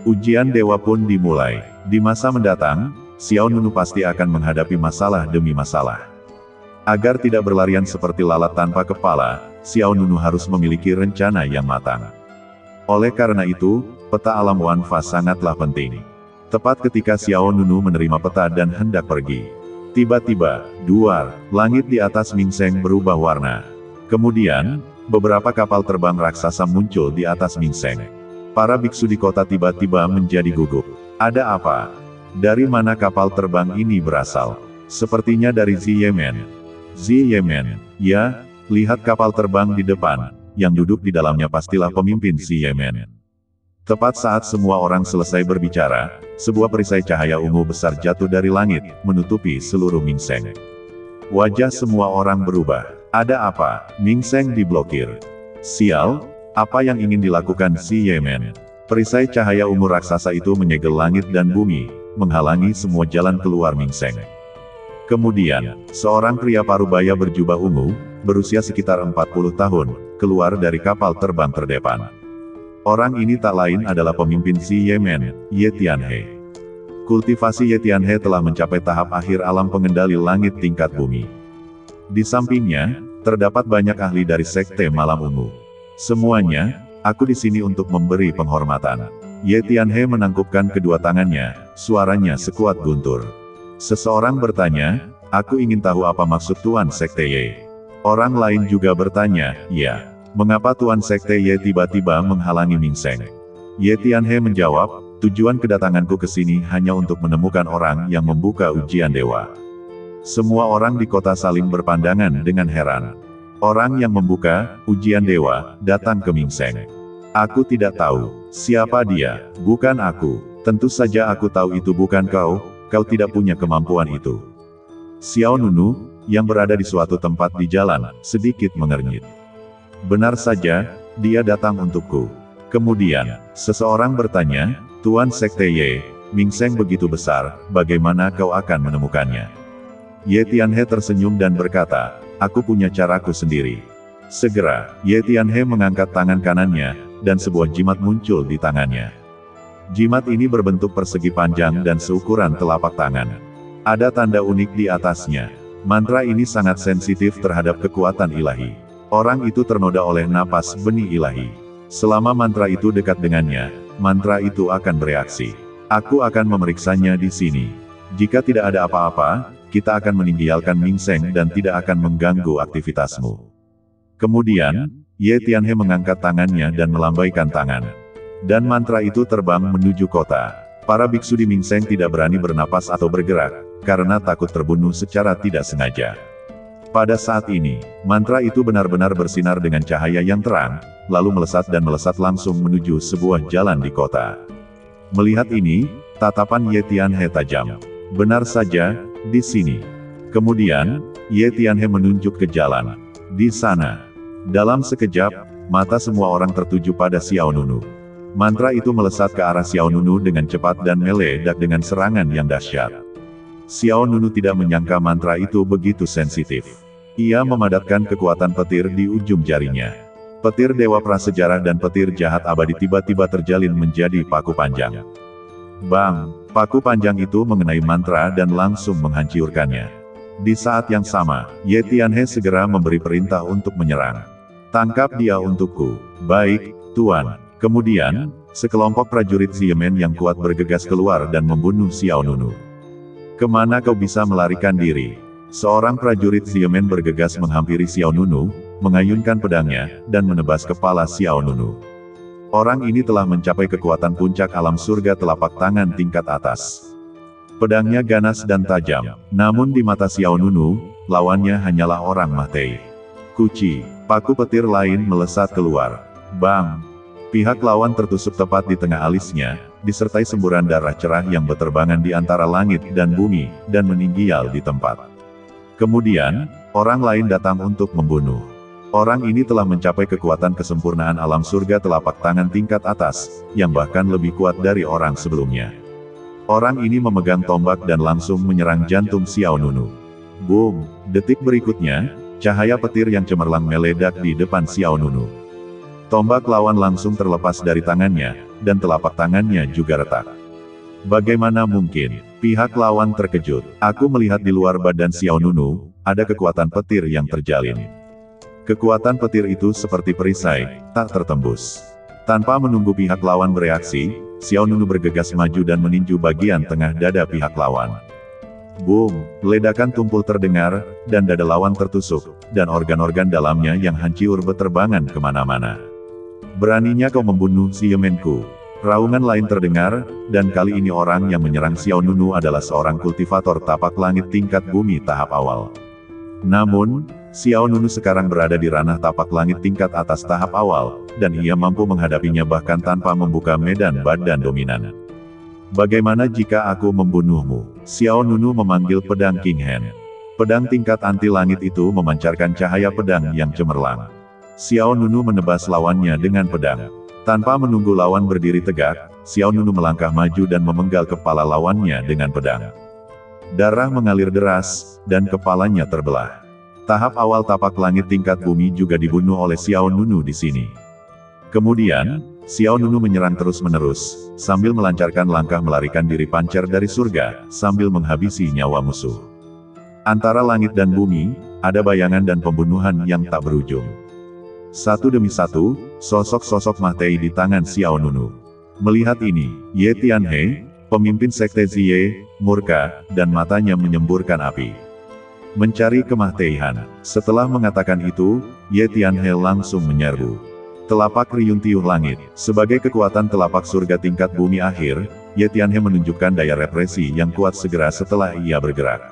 Ujian dewa pun dimulai. Di masa mendatang, Xiao Nunu pasti akan menghadapi masalah demi masalah. Agar tidak berlarian seperti lalat tanpa kepala, Xiao Nunu harus memiliki rencana yang matang. Oleh karena itu, peta alam Wanfa sangatlah penting. Tepat ketika Xiao Nunu menerima peta dan hendak pergi. Tiba-tiba, duar, langit di atas Mingseng berubah warna. Kemudian, beberapa kapal terbang raksasa muncul di atas Mingseng. Para biksu di kota tiba-tiba menjadi gugup. Ada apa? Dari mana kapal terbang ini berasal? Sepertinya dari Ziyemen. Ziyemen, ya, lihat kapal terbang di depan, yang duduk di dalamnya pastilah pemimpin Ziyemen. Tepat saat semua orang selesai berbicara, sebuah perisai cahaya ungu besar jatuh dari langit, menutupi seluruh Mingseng. Wajah semua orang berubah. Ada apa? Mingseng diblokir. Sial, apa yang ingin dilakukan Ziyemen? Perisai cahaya ungu raksasa itu menyegel langit dan bumi, menghalangi semua jalan keluar Mingseng. Kemudian, seorang pria parubaya berjubah ungu, berusia sekitar 40 tahun, keluar dari kapal terbang terdepan. Orang ini tak lain adalah pemimpin Ziyemen, Ye Tianhe. Kultivasi Ye Tianhe telah mencapai tahap akhir alam pengendali langit tingkat bumi. Di sampingnya, terdapat banyak ahli dari Sekte Malam Ungu. Semuanya, aku di sini untuk memberi penghormatan. Ye Tianhe menangkupkan kedua tangannya, suaranya sekuat guntur. Seseorang bertanya, aku ingin tahu apa maksud Tuan Sekte Ye. Orang lain juga bertanya, ya, mengapa Tuan Sekte Ye tiba-tiba menghalangi Mingseng? Ye Tianhe menjawab, tujuan kedatanganku ke sini hanya untuk menemukan orang yang membuka ujian dewa. Semua orang di kota saling berpandangan dengan heran. Orang yang membuka ujian dewa datang ke Ming Seng. Aku tidak tahu siapa dia, bukan aku. Tentu saja aku tahu itu bukan kau, kau tidak punya kemampuan itu. Xiao Nunu, yang berada di suatu tempat di jalan, sedikit mengernyit. Benar saja, dia datang untukku. Kemudian, seseorang bertanya, Tuan Sekte Ye, Ming Seng begitu besar, bagaimana kau akan menemukannya? Ye Tianhe tersenyum dan berkata, aku punya caraku sendiri. Segera, Ye Tianhe mengangkat tangan kanannya, dan sebuah jimat muncul di tangannya. Jimat ini berbentuk persegi panjang dan seukuran telapak tangan. Ada tanda unik di atasnya. Mantra ini sangat sensitif terhadap kekuatan ilahi. Orang itu ternoda oleh napas benih ilahi. Selama mantra itu dekat dengannya, mantra itu akan bereaksi. Aku akan memeriksanya di sini. Jika tidak ada apa-apa, kita akan meninggalkan Ming Seng dan tidak akan mengganggu aktivitasmu. Kemudian, Ye Tianhe mengangkat tangannya dan melambaikan tangan. Dan mantra itu terbang menuju kota. Para biksu di Ming Seng tidak berani bernapas atau bergerak, karena takut terbunuh secara tidak sengaja. Pada saat ini, mantra itu benar-benar bersinar dengan cahaya yang terang, lalu melesat langsung menuju sebuah jalan di kota. Melihat ini, tatapan Ye Tianhe tajam. Benar saja, di sini. Kemudian, Ye Tianhe menunjuk ke jalan. Di sana. Dalam sekejap, mata semua orang tertuju pada Xiao Nunu. Mantra itu melesat ke arah Xiao Nunu dengan cepat dan meledak dengan serangan yang dahsyat. Xiao Nunu tidak menyangka mantra itu begitu sensitif. Ia memadatkan kekuatan petir di ujung jarinya. Petir dewa prasejarah dan petir jahat abadi tiba-tiba terjalin menjadi paku panjang. Bang! Paku panjang itu mengenai mantra dan langsung menghancurkannya. Di saat yang sama, Ye Tianhe segera memberi perintah untuk menyerang. Tangkap dia untukku. Baik, Tuan. Kemudian, sekelompok prajurit Xiamen yang kuat bergegas keluar dan membunuh Xiao Nunu. Kemana kau bisa melarikan diri? Seorang prajurit Xiamen bergegas menghampiri Xiao Nunu, mengayunkan pedangnya, dan menebas kepala Xiao Nunu. Orang ini telah mencapai kekuatan puncak alam surga telapak tangan tingkat atas. Pedangnya ganas dan tajam, namun di mata Xiao Nunu, lawannya hanyalah orang Mahtei. Kuci, paku petir lain melesat keluar. Bang! Pihak lawan tertusuk tepat di tengah alisnya, disertai semburan darah cerah yang berterbangan di antara langit dan bumi, dan meninggal di tempat. Kemudian, orang lain datang untuk membunuh. Orang ini telah mencapai kekuatan kesempurnaan alam surga telapak tangan tingkat atas, yang bahkan lebih kuat dari orang sebelumnya. Orang ini memegang tombak dan langsung menyerang jantung Xiao Nunu. Boom! Detik berikutnya, cahaya petir yang cemerlang meledak di depan Xiao Nunu. Tombak lawan langsung terlepas dari tangannya, dan telapak tangannya juga retak. Bagaimana mungkin? Pihak lawan terkejut. Aku melihat di luar badan Xiao Nunu, ada kekuatan petir yang terjalin. Kekuatan petir itu seperti perisai, tak tertembus. Tanpa menunggu pihak lawan bereaksi, Xiao Nunu bergegas maju dan meninju bagian tengah dada pihak lawan. Boom! Ledakan tumpul terdengar, dan dada lawan tertusuk, dan organ-organ dalamnya yang hancur berterbangan kemana-mana. Beraninya kau membunuh Xiamenku. Raungan lain terdengar, dan kali ini orang yang menyerang Xiao Nunu adalah seorang kultivator tapak langit tingkat bumi tahap awal. Namun, Xiao Nunu sekarang berada di ranah tapak langit tingkat atas tahap awal, dan ia mampu menghadapinya bahkan tanpa membuka medan badan dominan. Bagaimana jika aku membunuhmu? Xiao Nunu memanggil pedang King Hen. Pedang tingkat anti langit itu memancarkan cahaya pedang yang cemerlang. Xiao Nunu menebas lawannya dengan pedang. Tanpa menunggu lawan berdiri tegak, Xiao Nunu melangkah maju dan memenggal kepala lawannya dengan pedang. Darah mengalir deras, dan kepalanya terbelah. Tahap awal tapak langit tingkat bumi juga dibunuh oleh Xiao Nunu di sini. Kemudian, Xiao Nunu menyerang terus-menerus, sambil melancarkan langkah melarikan diri pancar dari surga, sambil menghabisi nyawa musuh. Antara langit dan bumi, ada bayangan dan pembunuhan yang tak berujung. Satu demi satu, sosok-sosok Mahtei di tangan Xiao Nunu. Melihat ini, Ye Tianhe, pemimpin sekte Ziye, murka, dan matanya menyemburkan api. Mencari kemahteihan. Setelah mengatakan itu, Ye Tianhe langsung menyerbu. Telapak Ryun Tiuh Langit. Sebagai kekuatan telapak surga tingkat bumi akhir, Ye Tianhe menunjukkan daya represi yang kuat segera setelah ia bergerak.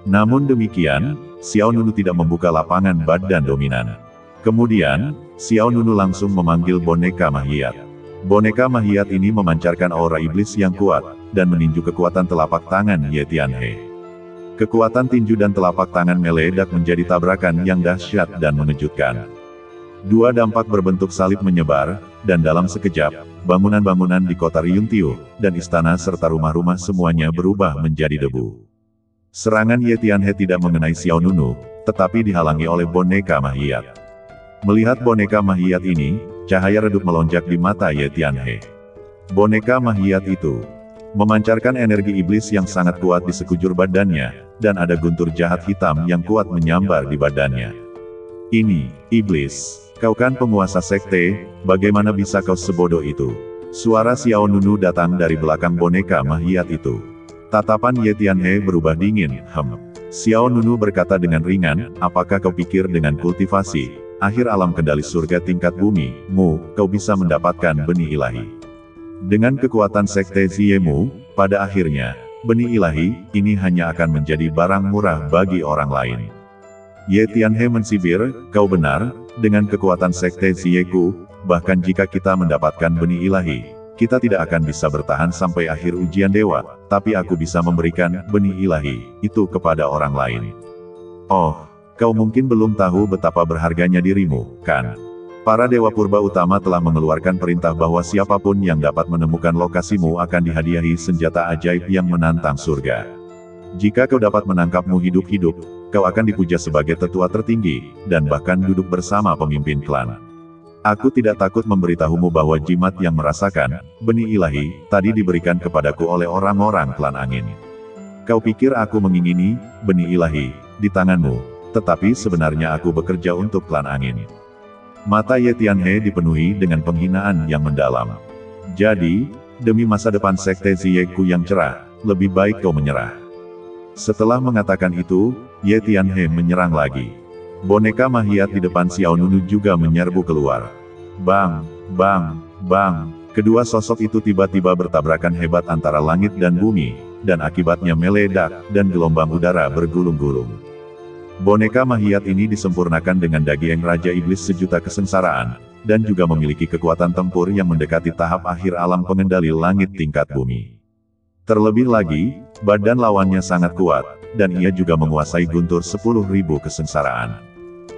Namun demikian, Xiao Nunu tidak membuka lapangan badan dominan. Kemudian, Xiao Nunu langsung memanggil boneka Mahiat. Boneka Mahiat ini memancarkan aura iblis yang kuat, dan meninju kekuatan telapak tangan Ye Tianhe. Kekuatan tinju dan telapak tangan meledak menjadi tabrakan yang dahsyat dan mengejutkan. Dua dampak berbentuk salib menyebar, dan dalam sekejap, bangunan-bangunan di kota Ryun Tiuh, dan istana serta rumah-rumah semuanya berubah menjadi debu. Serangan Ye Tianhe tidak mengenai Xiao Nunu, tetapi dihalangi oleh boneka Mahiat. Melihat boneka Mahiat ini, cahaya redup melonjak di mata Ye Tianhe. Boneka Mahiat itu memancarkan energi iblis yang sangat kuat di sekujur badannya, dan ada guntur jahat hitam yang kuat menyambar di badannya. Ini, iblis. Kau kan penguasa sekte, bagaimana bisa kau sebodoh itu? Suara Xiao Nunu datang dari belakang boneka Mahiat itu. Tatapan Ye Tianhe berubah dingin, Xiao Nunu berkata dengan ringan, apakah kau pikir dengan kultivasi akhir alam kendali surga tingkat bumi, kau bisa mendapatkan benih ilahi? Dengan kekuatan sekte Ziemu, pada akhirnya, benih ilahi ini hanya akan menjadi barang murah bagi orang lain. Ye Tianhe mensibir, kau benar, dengan kekuatan sekte Zieku, bahkan jika kita mendapatkan benih ilahi, kita tidak akan bisa bertahan sampai akhir ujian dewa, tapi aku bisa memberikan benih ilahi itu kepada orang lain. Oh, kau mungkin belum tahu betapa berharganya dirimu, kan? Para dewa purba utama telah mengeluarkan perintah bahwa siapapun yang dapat menemukan lokasimu akan dihadiahi senjata ajaib yang menantang surga. Jika kau dapat menangkapmu hidup-hidup, kau akan dipuja sebagai tetua tertinggi, dan bahkan duduk bersama pemimpin klan. Aku tidak takut memberitahumu bahwa jimat yang merasakan benih ilahi tadi diberikan kepadaku oleh orang-orang klan angin. Kau pikir aku mengingini benih ilahi di tanganmu, tetapi sebenarnya aku bekerja untuk klan angin. Mata Ye Tianhe dipenuhi dengan penghinaan yang mendalam. Jadi, demi masa depan sekte Zieku yang cerah, lebih baik kau menyerah. Setelah mengatakan itu, Ye Tianhe menyerang lagi. Boneka Mahiat di depan Xiao Nunu juga menyerbu keluar. Bang, bang, bang. Kedua sosok itu tiba-tiba bertabrakan hebat antara langit dan bumi, dan akibatnya meledak, dan gelombang udara bergulung-gulung. Boneka Mahiat ini disempurnakan dengan daging Raja Iblis sejuta kesengsaraan, dan juga memiliki kekuatan tempur yang mendekati tahap akhir alam pengendali langit tingkat bumi. Terlebih lagi, badan lawannya sangat kuat, dan ia juga menguasai guntur 10.000 kesengsaraan.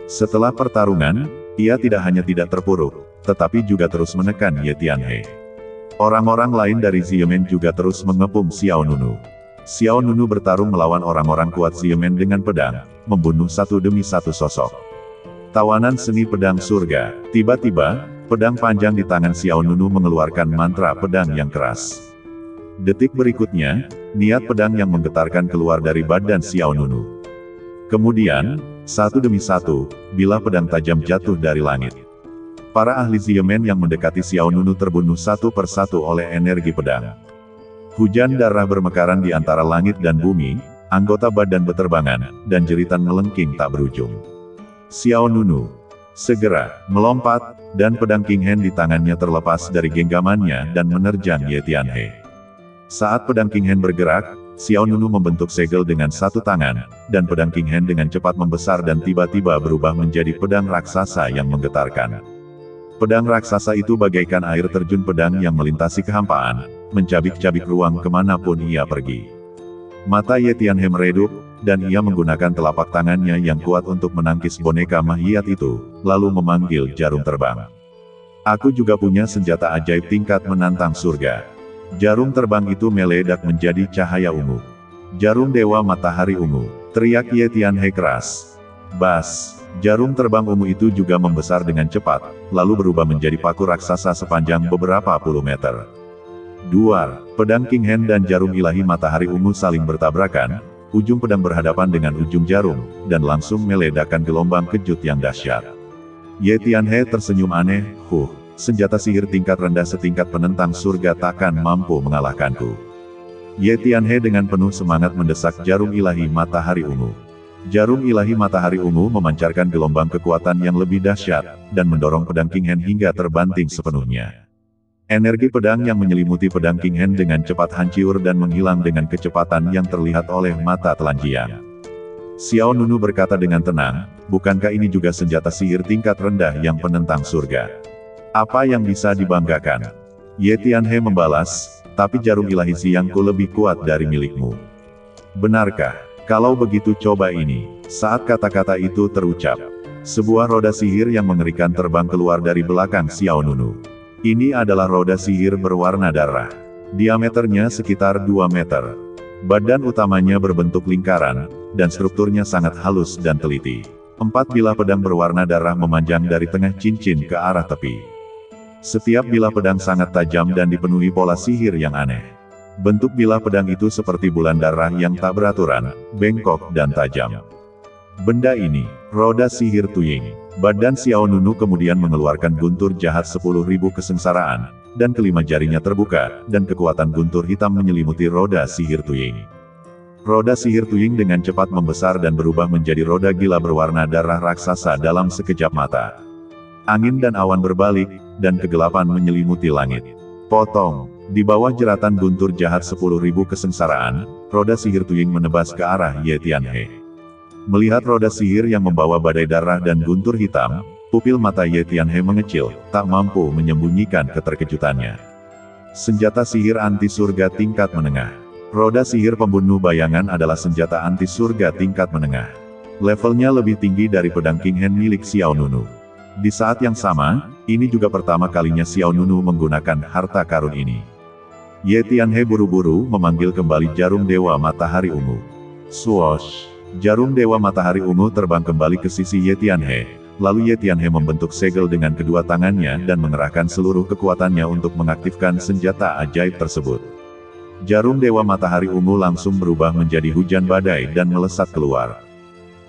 Setelah pertarungan, ia tidak hanya tidak terpuruk, tetapi juga terus menekan Ye Tianhe. Orang-orang lain dari Ziemen juga terus mengepung Xiao Nunu. Xiao Nunu bertarung melawan orang-orang kuat Ziemen dengan pedang, membunuh satu demi satu sosok. Tawanan seni pedang surga. Tiba-tiba, pedang panjang di tangan Xiao Nunu mengeluarkan mantra pedang yang keras. Detik berikutnya, niat pedang yang menggetarkan keluar dari badan Xiao Nunu. Kemudian, satu demi satu, bilah pedang tajam jatuh dari langit. Para ahli Ziemen yang mendekati Xiao Nunu terbunuh satu persatu oleh energi pedang. Hujan darah bermekaran di antara langit dan bumi, anggota badan beterbangan, dan jeritan melengking tak berujung. Xiao Nunu segera melompat, dan pedang King Hen di tangannya terlepas dari genggamannya dan menerjang Ye Tianhe. Saat pedang King Hen bergerak, Xiao Nunu membentuk segel dengan satu tangan, dan pedang King Hen dengan cepat membesar dan tiba-tiba berubah menjadi pedang raksasa yang menggetarkan. Pedang raksasa itu bagaikan air terjun pedang yang melintasi kehampaan, mencabik-cabik ruang kemanapun ia pergi. Mata Ye Tianhe meredup, dan ia menggunakan telapak tangannya yang kuat untuk menangkis boneka Mahiat itu, lalu memanggil jarum terbang. Aku juga punya senjata ajaib tingkat menantang surga. Jarum terbang itu meledak menjadi cahaya ungu. Jarum dewa matahari ungu, teriak Ye Tianhe keras. Bas, jarum terbang ungu itu juga membesar dengan cepat, lalu berubah menjadi paku raksasa sepanjang beberapa puluh meter. Duar, pedang King Hen dan jarum ilahi matahari ungu saling bertabrakan, ujung pedang berhadapan dengan ujung jarum, dan langsung meledakkan gelombang kejut yang dahsyat. Ye Tianhe tersenyum aneh, senjata sihir tingkat rendah setingkat penentang surga takkan mampu mengalahkanku. Ye Tianhe dengan penuh semangat mendesak jarum ilahi matahari ungu. Jarum ilahi matahari ungu memancarkan gelombang kekuatan yang lebih dahsyat, dan mendorong pedang King Hen hingga terbanting sepenuhnya. Energi pedang yang menyelimuti pedang King Hen dengan cepat hancur dan menghilang dengan kecepatan yang terlihat oleh mata telanjang. Xiao Nunu berkata dengan tenang, bukankah ini juga senjata sihir tingkat rendah yang penentang surga? Apa yang bisa dibanggakan? Ye Tianhe membalas, tapi jarum ilahi siangku lebih kuat dari milikmu. Benarkah? Kalau begitu coba ini. Saat kata-kata itu terucap, sebuah roda sihir yang mengerikan terbang keluar dari belakang Xiao Nunu. Ini adalah roda sihir berwarna darah. Diameternya sekitar 2 meter. Badan utamanya berbentuk lingkaran, dan strukturnya sangat halus dan teliti. 4 bilah pedang berwarna darah memanjang dari tengah cincin ke arah tepi. Setiap bilah pedang sangat tajam dan dipenuhi pola sihir yang aneh. Bentuk bilah pedang itu seperti bulan darah yang tak beraturan, bengkok dan tajam. Benda ini, roda sihir Tuying. Badan Xiao Nunu kemudian mengeluarkan guntur jahat 10.000 kesengsaraan, dan kelima jarinya terbuka, dan kekuatan guntur hitam menyelimuti roda sihir Tuying. Roda sihir Tuying dengan cepat membesar dan berubah menjadi roda gila berwarna darah raksasa dalam sekejap mata. Angin dan awan berbalik, dan kegelapan menyelimuti langit. Potong. Di bawah jeratan guntur jahat 10.000 kesengsaraan, roda sihir Tuying menebas ke arah Ye Tianhe. Melihat roda sihir yang membawa badai darah dan guntur hitam, pupil mata Ye Tianhe mengecil, tak mampu menyembunyikan keterkejutannya. Senjata sihir anti surga tingkat menengah. Roda sihir pembunuh bayangan adalah senjata anti surga tingkat menengah. Levelnya lebih tinggi dari pedang King Hen milik Xiao Nunu. Di saat yang sama, ini juga pertama kalinya Xiao Nunu menggunakan harta karun ini. Ye Tianhe buru-buru memanggil kembali jarum dewa matahari ungu. Swoosh! Jarum dewa matahari ungu terbang kembali ke sisi Ye Tianhe, lalu Ye Tianhe membentuk segel dengan kedua tangannya dan mengerahkan seluruh kekuatannya untuk mengaktifkan senjata ajaib tersebut. Jarum dewa matahari ungu langsung berubah menjadi hujan badai dan melesat keluar.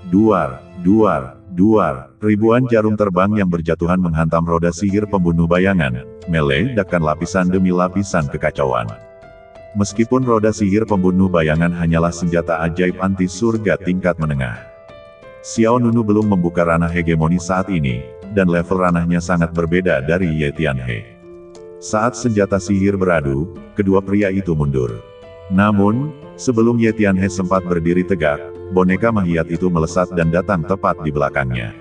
Duar, duar, duar, ribuan jarum terbang yang berjatuhan menghantam roda sihir pembunuh bayangan, meledakkan lapisan demi lapisan kekacauan. Meskipun roda sihir pembunuh bayangan hanyalah senjata ajaib anti surga tingkat menengah. Xiao Nunu belum membuka ranah hegemoni saat ini, dan level ranahnya sangat berbeda dari Ye Tianhe. Saat senjata sihir beradu, kedua pria itu mundur. Namun, sebelum Ye Tianhe sempat berdiri tegak, boneka mahiat itu melesat dan datang tepat di belakangnya.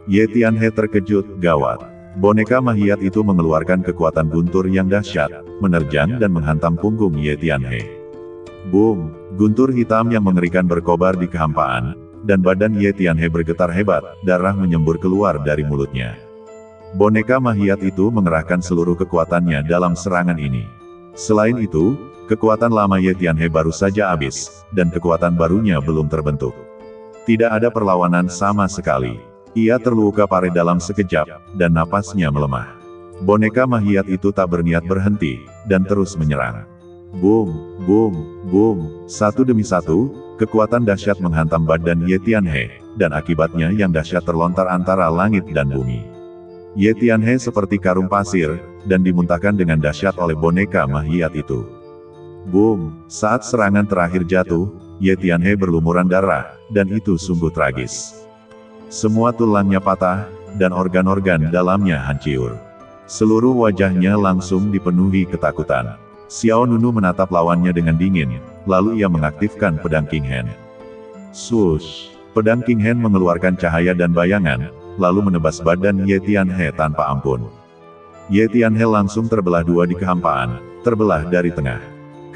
Ye Tianhe terkejut, gawat. Boneka mahiat itu mengeluarkan kekuatan guntur yang dahsyat, menerjang dan menghantam punggung Ye Tianhe. Boom! Guntur hitam yang mengerikan berkobar di kehampaan, dan badan Ye Tianhe bergetar hebat, darah menyembur keluar dari mulutnya. Boneka mahiat itu mengerahkan seluruh kekuatannya dalam serangan ini. Selain itu, kekuatan lama Ye Tianhe baru saja habis, dan kekuatan barunya belum terbentuk. Tidak ada perlawanan sama sekali. Ia terluka parah dalam sekejap, dan napasnya melemah. Boneka mahiat itu tak berniat berhenti, dan terus menyerang. Boom, boom, boom, satu demi satu, kekuatan dahsyat menghantam badan Ye Tianhe, dan akibatnya yang dahsyat terlontar antara langit dan bumi. Ye Tianhe seperti karung pasir, dan dimuntahkan dengan dahsyat oleh boneka mahiat itu. Boom, saat serangan terakhir jatuh, Ye Tianhe berlumuran darah, dan itu sungguh tragis. Semua tulangnya patah, dan organ-organ dalamnya hancur. Seluruh wajahnya langsung dipenuhi ketakutan. Xiao Nunu menatap lawannya dengan dingin, lalu ia mengaktifkan pedang King Hen. Swoosh! Pedang King Hen mengeluarkan cahaya dan bayangan, lalu menebas badan Ye Tianhe tanpa ampun. Ye Tianhe langsung terbelah dua di kehampaan, terbelah dari tengah.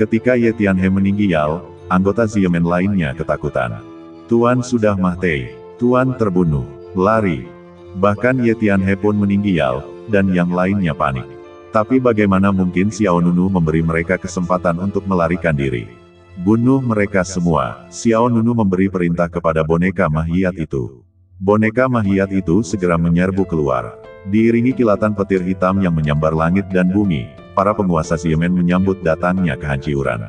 Ketika Ye Tianhe meninggal, anggota Xiamen lainnya ketakutan. Tuan sudah mati. Tuan terbunuh, lari. Bahkan Ye Tianhe pun meninggal, dan yang lainnya panik. Tapi bagaimana mungkin Xiao Nunu memberi mereka kesempatan untuk melarikan diri? Bunuh mereka semua. Xiao Nunu memberi perintah kepada boneka mahiat itu. Boneka mahiat itu segera menyerbu keluar. Diiringi kilatan petir hitam yang menyambar langit dan bumi, para penguasa Xiamen menyambut datangnya kehancuran.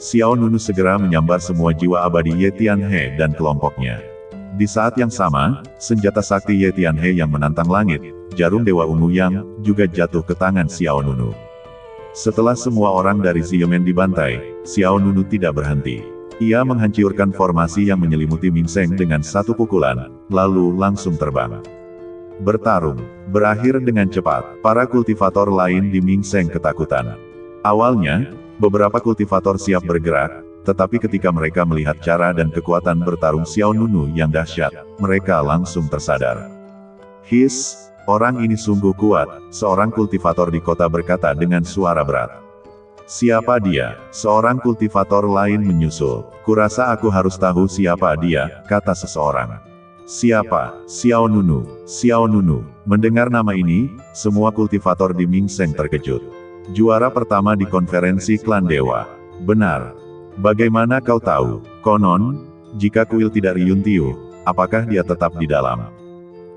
Xiao Nunu segera menyambar semua jiwa abadi Ye Tianhe dan kelompoknya. Di saat yang sama, senjata sakti Ye Tianhe yang menantang langit, jarum dewa ungu yang juga jatuh ke tangan Xiao Nunu. Setelah semua orang dari Xiamen dibantai, Xiao Nunu tidak berhenti. Ia menghancurkan formasi yang menyelimuti Ming Seng dengan satu pukulan, lalu langsung terbang. Bertarung berakhir dengan cepat. Para kultivator lain di Ming Seng ketakutan. Awalnya, beberapa kultivator siap bergerak, tetapi ketika mereka melihat cara dan kekuatan bertarung Xiao Nunu yang dahsyat, mereka langsung tersadar. "His, orang ini sungguh kuat," seorang kultivator di kota berkata dengan suara berat. "Siapa dia?" Seorang kultivator lain menyusul. "Kurasa aku harus tahu siapa dia," kata seseorang. "Siapa?" "Xiao Nunu." "Xiao Nunu." Mendengar nama ini, semua kultivator di Ming Seng terkejut. "Juara pertama di konferensi klan dewa." "Benar. Bagaimana kau tahu?" "Konon, jika kuil tidak riuntiu, apakah dia tetap di dalam?"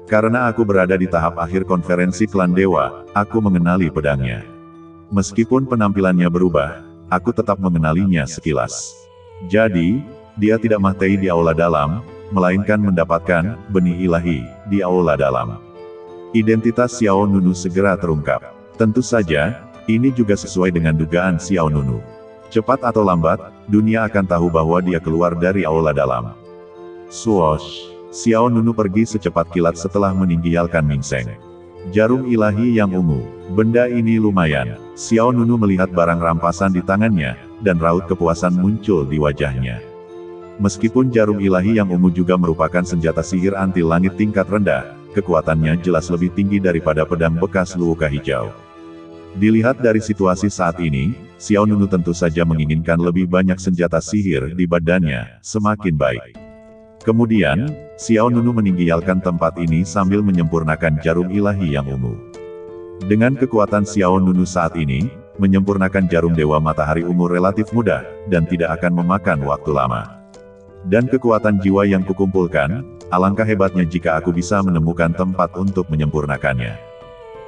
"Karena aku berada di tahap akhir konferensi klan dewa, aku mengenali pedangnya. Meskipun penampilannya berubah, aku tetap mengenalinya sekilas. Jadi, dia tidak mati di aula dalam, melainkan mendapatkan benih ilahi di aula dalam." Identitas Xiao Nunu segera terungkap. Tentu saja, ini juga sesuai dengan dugaan Xiao Nunu. Cepat atau lambat, dunia akan tahu bahwa dia keluar dari aula dalam. Swoosh! Xiao Nunu pergi secepat kilat setelah meninggalkan Ming Seng. Jarum ilahi yang ungu. Benda ini lumayan. Xiao Nunu melihat barang rampasan di tangannya, dan raut kepuasan muncul di wajahnya. Meskipun jarum ilahi yang ungu juga merupakan senjata sihir anti langit tingkat rendah, kekuatannya jelas lebih tinggi daripada pedang bekas luka hijau. Dilihat dari situasi saat ini, Xiao Nunu tentu saja menginginkan lebih banyak senjata sihir di badannya, semakin baik. Kemudian, Xiao Nunu meninggalkan tempat ini sambil menyempurnakan jarum ilahi yang ungu. Dengan kekuatan Xiao Nunu saat ini, menyempurnakan jarum Dewa Matahari Ungu relatif mudah, dan tidak akan memakan waktu lama. Dan kekuatan jiwa yang kukumpulkan, alangkah hebatnya jika aku bisa menemukan tempat untuk menyempurnakannya.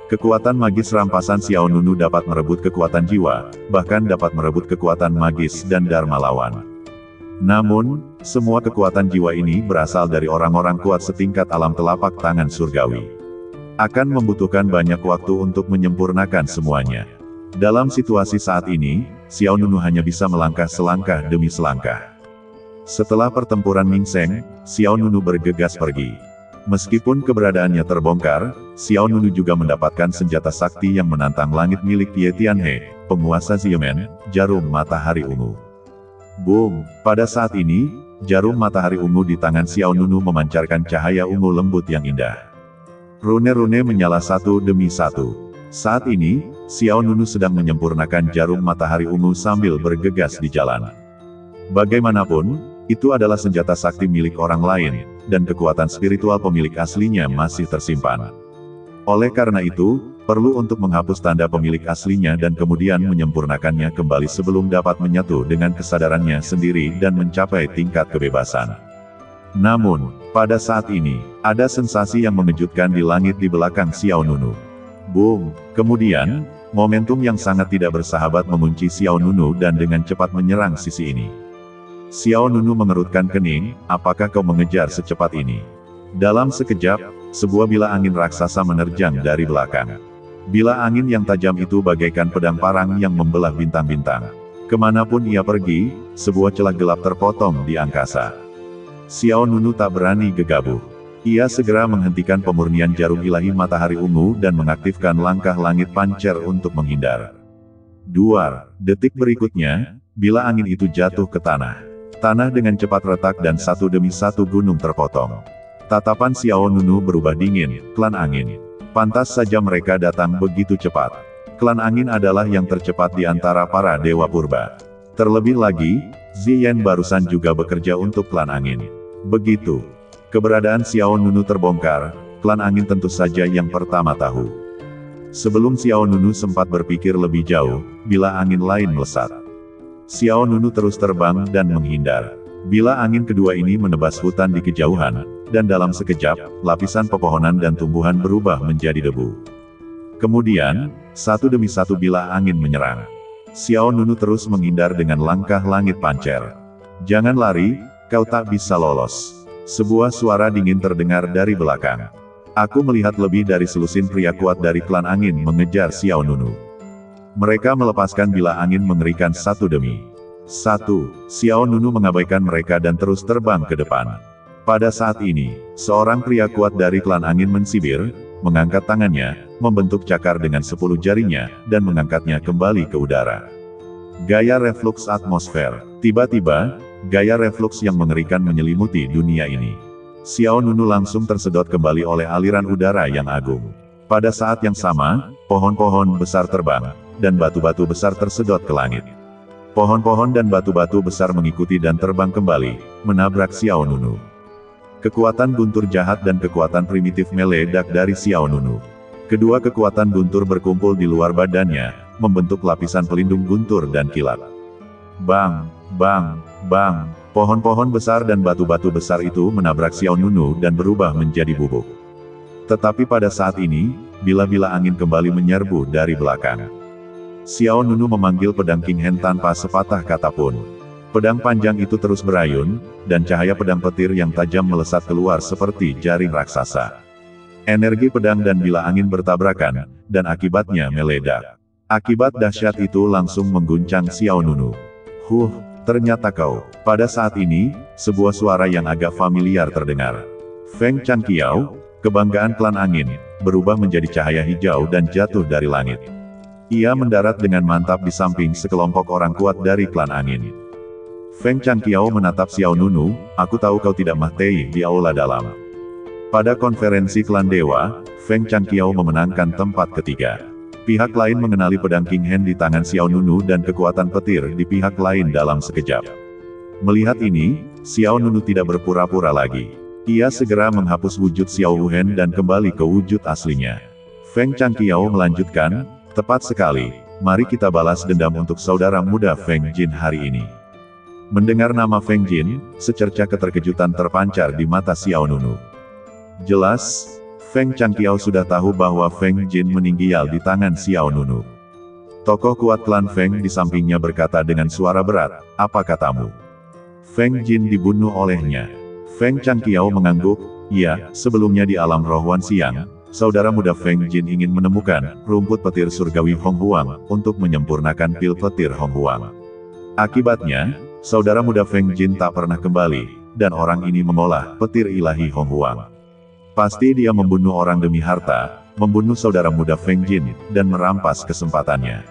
Kekuatan magis rampasan Xiao Nunu dapat merebut kekuatan jiwa, bahkan dapat merebut kekuatan magis dan dharma lawan. Namun, semua kekuatan jiwa ini berasal dari orang-orang kuat setingkat alam telapak tangan surgawi. Akan membutuhkan banyak waktu untuk menyempurnakan semuanya. Dalam situasi saat ini, Xiao Nunu hanya bisa melangkah selangkah demi selangkah. Setelah pertempuran Ming Seng, Xiao Nunu bergegas pergi. Meskipun keberadaannya terbongkar, Xiao Nunu juga mendapatkan senjata sakti yang menantang langit milik Ye Tianhe, penguasa Xiamen, jarum matahari ungu. Boom! Pada saat ini, jarum matahari ungu di tangan Xiao Nunu memancarkan cahaya ungu lembut yang indah. Rune-rune menyala satu demi satu. Saat ini, Xiao Nunu sedang menyempurnakan jarum matahari ungu sambil bergegas di jalan. Bagaimanapun, itu adalah senjata sakti milik orang lain, dan kekuatan spiritual pemilik aslinya masih tersimpan. Oleh karena itu, perlu untuk menghapus tanda pemilik aslinya dan kemudian menyempurnakannya kembali sebelum dapat menyatu dengan kesadarannya sendiri dan mencapai tingkat kebebasan. Namun, pada saat ini, ada sensasi yang mengejutkan di langit di belakang Xiao Nunu. Boom! Kemudian, momentum yang sangat tidak bersahabat mengunci Xiao Nunu dan dengan cepat menyerang sisi ini. Xiao Nunu mengerutkan kening, "Apakah kau mengejar secepat ini?" Dalam sekejap, sebuah bila angin raksasa menerjang dari belakang. Bila angin yang tajam itu bagaikan pedang parang yang membelah bintang-bintang. Kemanapun ia pergi, sebuah celah gelap terpotong di angkasa. Xiao Nunu tak berani gegabah. Ia segera menghentikan pemurnian jarum ilahi matahari ungu dan mengaktifkan langkah langit pancer untuk menghindar. 2 detik berikutnya, bila angin itu jatuh ke tanah. Tanah dengan cepat retak dan satu demi satu gunung terpotong. Tatapan Xiao Nunu berubah dingin. Klan angin. Pantas saja mereka datang begitu cepat. Klan angin adalah yang tercepat di antara para dewa purba. Terlebih lagi, Ziyan barusan juga bekerja untuk klan angin. Begitu keberadaan Xiao Nunu terbongkar, klan angin tentu saja yang pertama tahu. Sebelum Xiao Nunu sempat berpikir lebih jauh, bila angin lain melesat. Xiao Nunu terus terbang dan menghindar. Bila angin kedua ini menebas hutan di kejauhan, dan dalam sekejap, lapisan pepohonan dan tumbuhan berubah menjadi debu. Kemudian, satu demi satu bila angin menyerang. Xiao Nunu terus menghindar dengan langkah langit pancer. "Jangan lari, kau tak bisa lolos." Sebuah suara dingin terdengar dari belakang. "Aku melihat lebih dari selusin pria kuat dari klan angin mengejar Xiao Nunu." Mereka melepaskan bila angin mengerikan satu demi Xiao Nunu mengabaikan mereka dan terus terbang ke depan. Pada saat ini, seorang pria kuat dari klan angin mensibir, mengangkat tangannya, membentuk cakar dengan 10 jarinya, dan mengangkatnya kembali ke udara. Gaya reflux atmosfer. Tiba-tiba, gaya reflux yang mengerikan menyelimuti dunia ini. Xiao Nunu langsung tersedot kembali oleh aliran udara yang agung. Pada saat yang sama, pohon-pohon besar terbang, dan batu-batu besar tersedot ke langit. Pohon-pohon dan batu-batu besar mengikuti dan terbang kembali, menabrak Xiao Nunu. Kekuatan guntur jahat dan kekuatan primitif meledak dari Xiao Nunu. Kedua kekuatan guntur berkumpul di luar badannya, membentuk lapisan pelindung guntur dan kilat. Bang, bang, bang, pohon-pohon besar dan batu-batu besar itu menabrak Xiao Nunu dan berubah menjadi bubuk. Tetapi pada saat ini, bila-bila angin kembali menyerbu dari belakang. Xiao Nunu memanggil pedang King Hen tanpa sepatah kata pun. Pedang panjang itu terus berayun, dan cahaya pedang petir yang tajam melesat keluar seperti jaring raksasa. Energi pedang dan bila angin bertabrakan, dan akibatnya meledak. Akibat dahsyat itu langsung mengguncang Xiao Nunu. Ternyata kau. Pada saat ini, sebuah suara yang agak familiar terdengar. Feng Changqiao, kebanggaan klan angin, berubah menjadi cahaya hijau dan jatuh dari langit. Ia mendarat dengan mantap di samping sekelompok orang kuat dari klan angin. Feng Changqiao menatap Xiao Nunu, aku tahu kau tidak mati di aula dalam. Pada konferensi klan dewa, Feng Changqiao memenangkan tempat ketiga. Pihak lain mengenali pedang King Hen di tangan Xiao Nunu dan kekuatan petir di pihak lain dalam sekejap. Melihat ini, Xiao Nunu tidak berpura-pura lagi. Ia segera menghapus wujud Xiao Wuhen dan kembali ke wujud aslinya. Feng Changqiao melanjutkan, tepat sekali, mari kita balas dendam untuk saudara muda Feng Jin hari ini. Mendengar nama Feng Jin, secerca keterkejutan terpancar di mata Xiao Nunu. Jelas, Feng Changqiao sudah tahu bahwa Feng Jin meninggal di tangan Xiao Nunu. Tokoh kuat klan Feng di sampingnya berkata dengan suara berat, apa katamu? Feng Jin dibunuh olehnya. Feng Changqiao mengangguk, ya, sebelumnya di alam roh Wan Xiang, saudara muda Feng Jin ingin menemukan rumput petir surgawi Hong Huang untuk menyempurnakan pil petir Hong Huang. Akibatnya, saudara muda Feng Jin tak pernah kembali, dan orang ini mengolah petir ilahi Hong Huang. Pasti dia membunuh orang demi harta, membunuh saudara muda Feng Jin, dan merampas kesempatannya.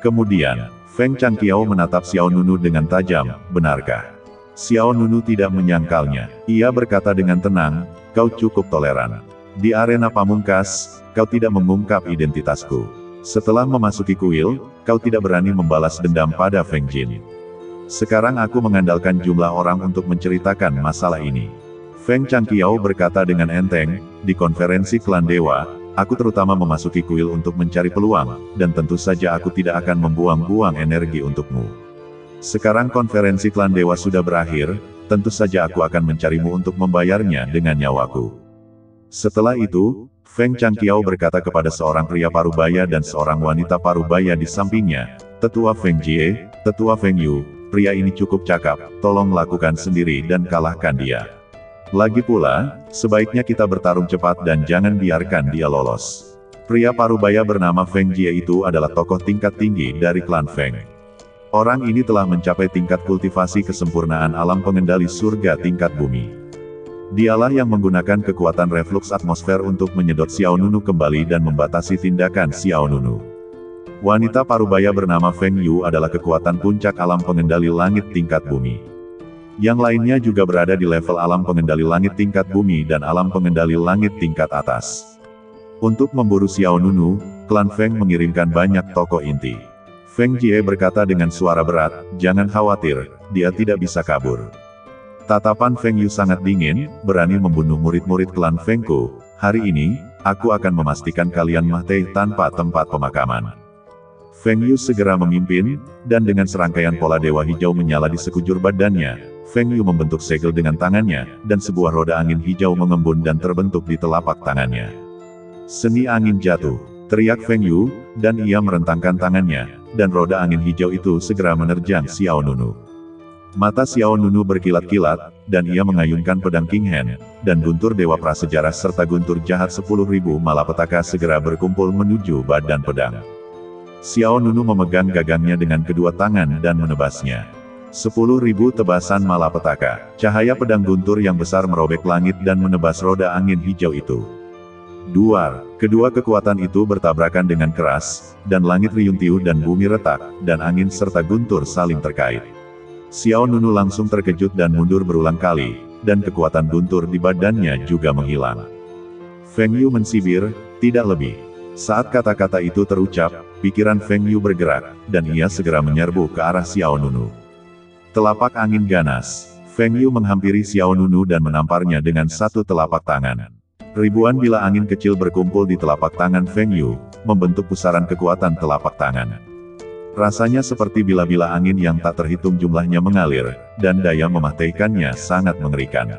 Kemudian, Feng Changqiao menatap Xiao Nunu dengan tajam, benarkah? Xiao Nunu tidak menyangkalnya. Ia berkata dengan tenang, kau cukup toleran. Di arena pamungkas, kau tidak mengungkap identitasku. Setelah memasuki kuil, kau tidak berani membalas dendam pada Feng Jin. Sekarang aku mengandalkan jumlah orang untuk menceritakan masalah ini. Feng Changqiao berkata dengan enteng, di konferensi klan dewa, aku terutama memasuki kuil untuk mencari peluang, dan tentu saja aku tidak akan membuang-buang energi untukmu. Sekarang konferensi klan dewa sudah berakhir, tentu saja aku akan mencarimu untuk membayarnya dengan nyawaku. Setelah itu, Feng Changqiao berkata kepada seorang pria parubaya dan seorang wanita parubaya di sampingnya, Tetua Feng Jie, Tetua Feng Yu, pria ini cukup cakap, tolong lakukan sendiri dan kalahkan dia. Lagi pula, sebaiknya kita bertarung cepat dan jangan biarkan dia lolos. Pria parubaya bernama Feng Jie itu adalah tokoh tingkat tinggi dari klan Feng. Orang ini telah mencapai tingkat kultivasi kesempurnaan alam pengendali surga tingkat bumi. Dialah yang menggunakan kekuatan reflux atmosfer untuk menyedot Xiao Nunu kembali dan membatasi tindakan Xiao Nunu. Wanita parubaya bernama Feng Yu adalah kekuatan puncak alam pengendali langit tingkat bumi. Yang lainnya juga berada di level alam pengendali langit tingkat bumi dan alam pengendali langit tingkat atas. Untuk memburu Xiao Nunu, klan Feng mengirimkan banyak tokoh inti. Feng Jie berkata dengan suara berat, jangan khawatir, dia tidak bisa kabur. Tatapan Feng Yu sangat dingin, berani membunuh murid-murid klan Fengku. Hari ini, aku akan memastikan kalian mati tanpa tempat pemakaman. Feng Yu segera memimpin, dan dengan serangkaian pola dewa hijau menyala di sekujur badannya, Feng Yu membentuk segel dengan tangannya, dan sebuah roda angin hijau mengembun dan terbentuk di telapak tangannya. Seni angin jatuh, teriak Feng Yu, dan ia merentangkan tangannya, dan roda angin hijau itu segera menerjang Xiao Nunu. Mata Xiao Nunu berkilat-kilat, dan ia mengayunkan pedang King Hen, dan guntur dewa prasejarah serta guntur jahat 10.000 malapetaka segera berkumpul menuju badan pedang. Xiao Nunu memegang gagangnya dengan kedua tangan dan menebasnya. 10.000 tebasan malapetaka. Cahaya pedang guntur yang besar merobek langit dan menebas roda angin hijau itu. Duar, kedua kekuatan itu bertabrakan dengan keras, dan langit riuntiu dan bumi retak, dan angin serta guntur saling terkait. Xiao Nunu langsung terkejut dan mundur berulang kali, dan kekuatan guntur di badannya juga menghilang. Feng Yu mensibir, tidak lebih. Saat kata-kata itu terucap, pikiran Feng Yu bergerak, dan ia segera menyerbu ke arah Xiao Nunu. Telapak angin ganas, Feng Yu menghampiri Xiao Nunu dan menamparnya dengan satu telapak tangan. Ribuan bila angin kecil berkumpul di telapak tangan Feng Yu, membentuk pusaran kekuatan telapak tangan. Rasanya seperti bila-bila angin yang tak terhitung jumlahnya mengalir, dan daya mematahkannya sangat mengerikan.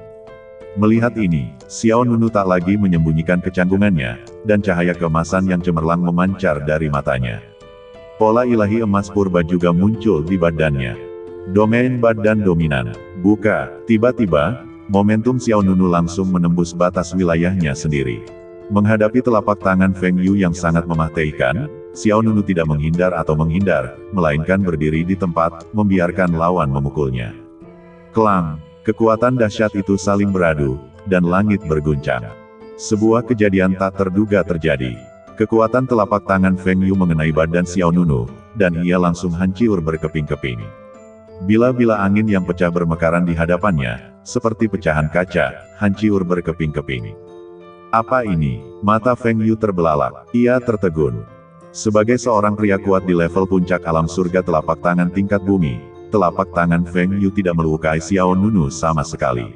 Melihat ini, Xiao Nunu tak lagi menyembunyikan kecanggungannya, dan cahaya keemasan yang cemerlang memancar dari matanya. Pola ilahi emas purba juga muncul di badannya. Domain badan dominan. Buka, tiba-tiba, momentum Xiao Nunu langsung menembus batas wilayahnya sendiri. Menghadapi telapak tangan Feng Yu yang sangat mematahkan, Xiao Nunu tidak menghindar atau menghindar, melainkan berdiri di tempat, membiarkan lawan memukulnya. Kelang, kekuatan dahsyat itu saling beradu, dan langit berguncang. Sebuah kejadian tak terduga terjadi. Kekuatan telapak tangan Feng Yu mengenai badan Xiao Nunu, dan ia langsung hancur berkeping-keping. Bila-bila angin yang pecah bermekaran di hadapannya, seperti pecahan kaca, hancur berkeping-keping. Apa ini? Mata Feng Yu terbelalak. Ia tertegun. Sebagai seorang pria kuat di level puncak alam surga telapak tangan tingkat bumi, telapak tangan Feng Yu tidak melukai Xiao Nunu sama sekali.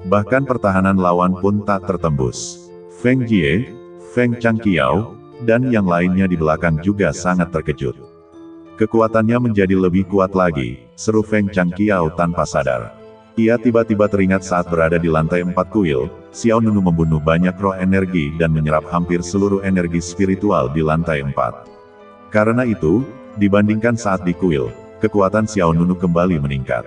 Bahkan pertahanan lawan pun tak tertembus. Feng Jie, Feng Changqiao, dan yang lainnya di belakang juga sangat terkejut. Kekuatannya menjadi lebih kuat lagi, seru Feng Changqiao tanpa sadar. Ia tiba-tiba teringat saat berada di lantai 4 kuil, Xiao Nunu membunuh banyak roh energi dan menyerap hampir seluruh energi spiritual di lantai 4. Karena itu, dibandingkan saat di kuil, kekuatan Xiao Nunu kembali meningkat.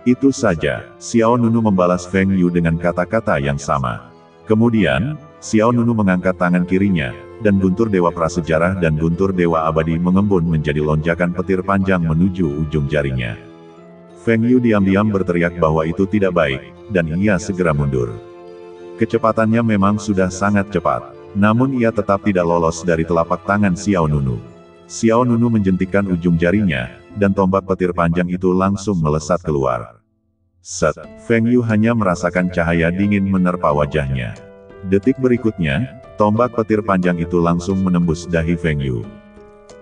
Itu saja, Xiao Nunu membalas Feng Yu dengan kata-kata yang sama. Kemudian, Xiao Nunu mengangkat tangan kirinya, dan guntur dewa prasejarah dan guntur dewa abadi mengembun menjadi lonjakan petir panjang menuju ujung jarinya. Feng Yu diam-diam berteriak bahwa itu tidak baik, dan ia segera mundur. Kecepatannya memang sudah sangat cepat, namun ia tetap tidak lolos dari telapak tangan Xiao Nunu. Xiao Nunu menjentikkan ujung jarinya, dan tombak petir panjang itu langsung melesat keluar. Set, Feng Yu hanya merasakan cahaya dingin menerpa wajahnya. Detik berikutnya, tombak petir panjang itu langsung menembus dahi Feng Yu.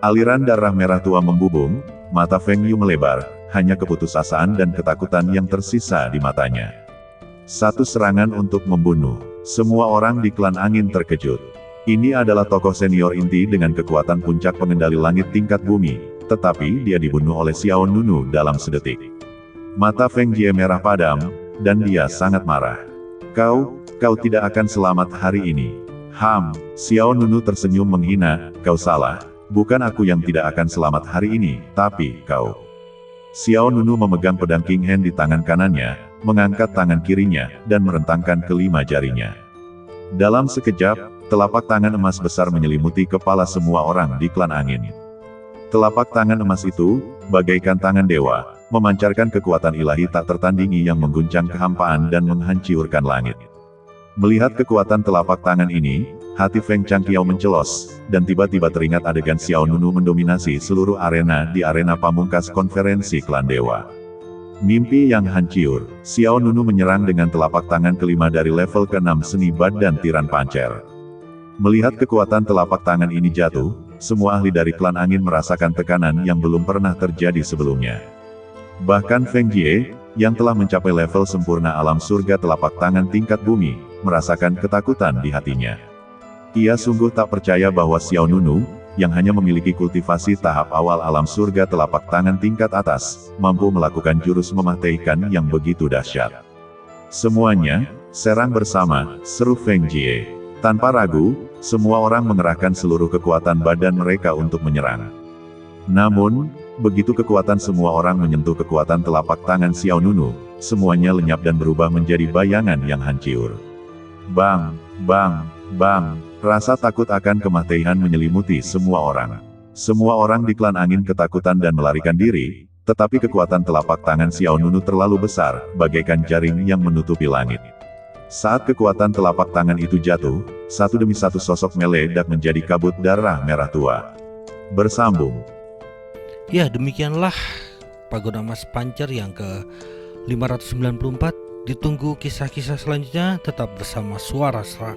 Aliran darah merah tua membubung, mata Feng Yu melebar, hanya keputusasaan dan ketakutan yang tersisa di matanya. Satu serangan untuk membunuh. Semua orang di klan angin terkejut. Ini adalah tokoh senior inti dengan kekuatan puncak pengendali langit tingkat bumi, tetapi dia dibunuh oleh Xiao Nunu dalam sedetik. Mata Feng Jie merah padam, dan dia sangat marah. Kau tidak akan selamat hari ini. Xiao Nunu tersenyum menghina, kau salah, bukan aku yang tidak akan selamat hari ini, tapi kau. Xiao Nunu memegang pedang King Hen di tangan kanannya, mengangkat tangan kirinya, dan merentangkan kelima jarinya. Dalam sekejap, telapak tangan emas besar menyelimuti kepala semua orang di klan angin. Telapak tangan emas itu, bagaikan tangan dewa, memancarkan kekuatan ilahi tak tertandingi yang mengguncang kehampaan dan menghancurkan langit. Melihat kekuatan telapak tangan ini, hati Feng Changqiao mencelos, dan tiba-tiba teringat adegan Xiao Nunu mendominasi seluruh arena di arena pamungkas konferensi klan dewa. Mimpi yang hancur, Xiao Nunu menyerang dengan telapak tangan kelima dari level ke-6 seni badan tiran pancer. Melihat kekuatan telapak tangan ini jatuh, semua ahli dari klan angin merasakan tekanan yang belum pernah terjadi sebelumnya. Bahkan Feng Jie, yang telah mencapai level sempurna alam surga telapak tangan tingkat bumi, merasakan ketakutan di hatinya. Ia sungguh tak percaya bahwa Xiao Nunu, yang hanya memiliki kultivasi tahap awal alam surga telapak tangan tingkat atas, mampu melakukan jurus mematahkan yang begitu dahsyat. Semuanya, serang bersama, seru Feng Jie. Tanpa ragu, semua orang mengerahkan seluruh kekuatan badan mereka untuk menyerang. Namun, begitu kekuatan semua orang menyentuh kekuatan telapak tangan Xiao Nunu, semuanya lenyap dan berubah menjadi bayangan yang hancur. Bang, bang, bang, rasa takut akan kematian menyelimuti semua orang. Semua orang di klan angin ketakutan dan melarikan diri, Tetapi kekuatan telapak tangan Xiao Nunu terlalu besar, bagaikan jaring yang menutupi langit. Saat kekuatan telapak tangan itu jatuh, satu demi satu sosok meledak menjadi kabut darah merah tua. Bersambung. Ya, demikianlah Pagoda Emas Pancer yang ke-594. Ditunggu kisah-kisah selanjutnya, tetap bersama Suara Serak.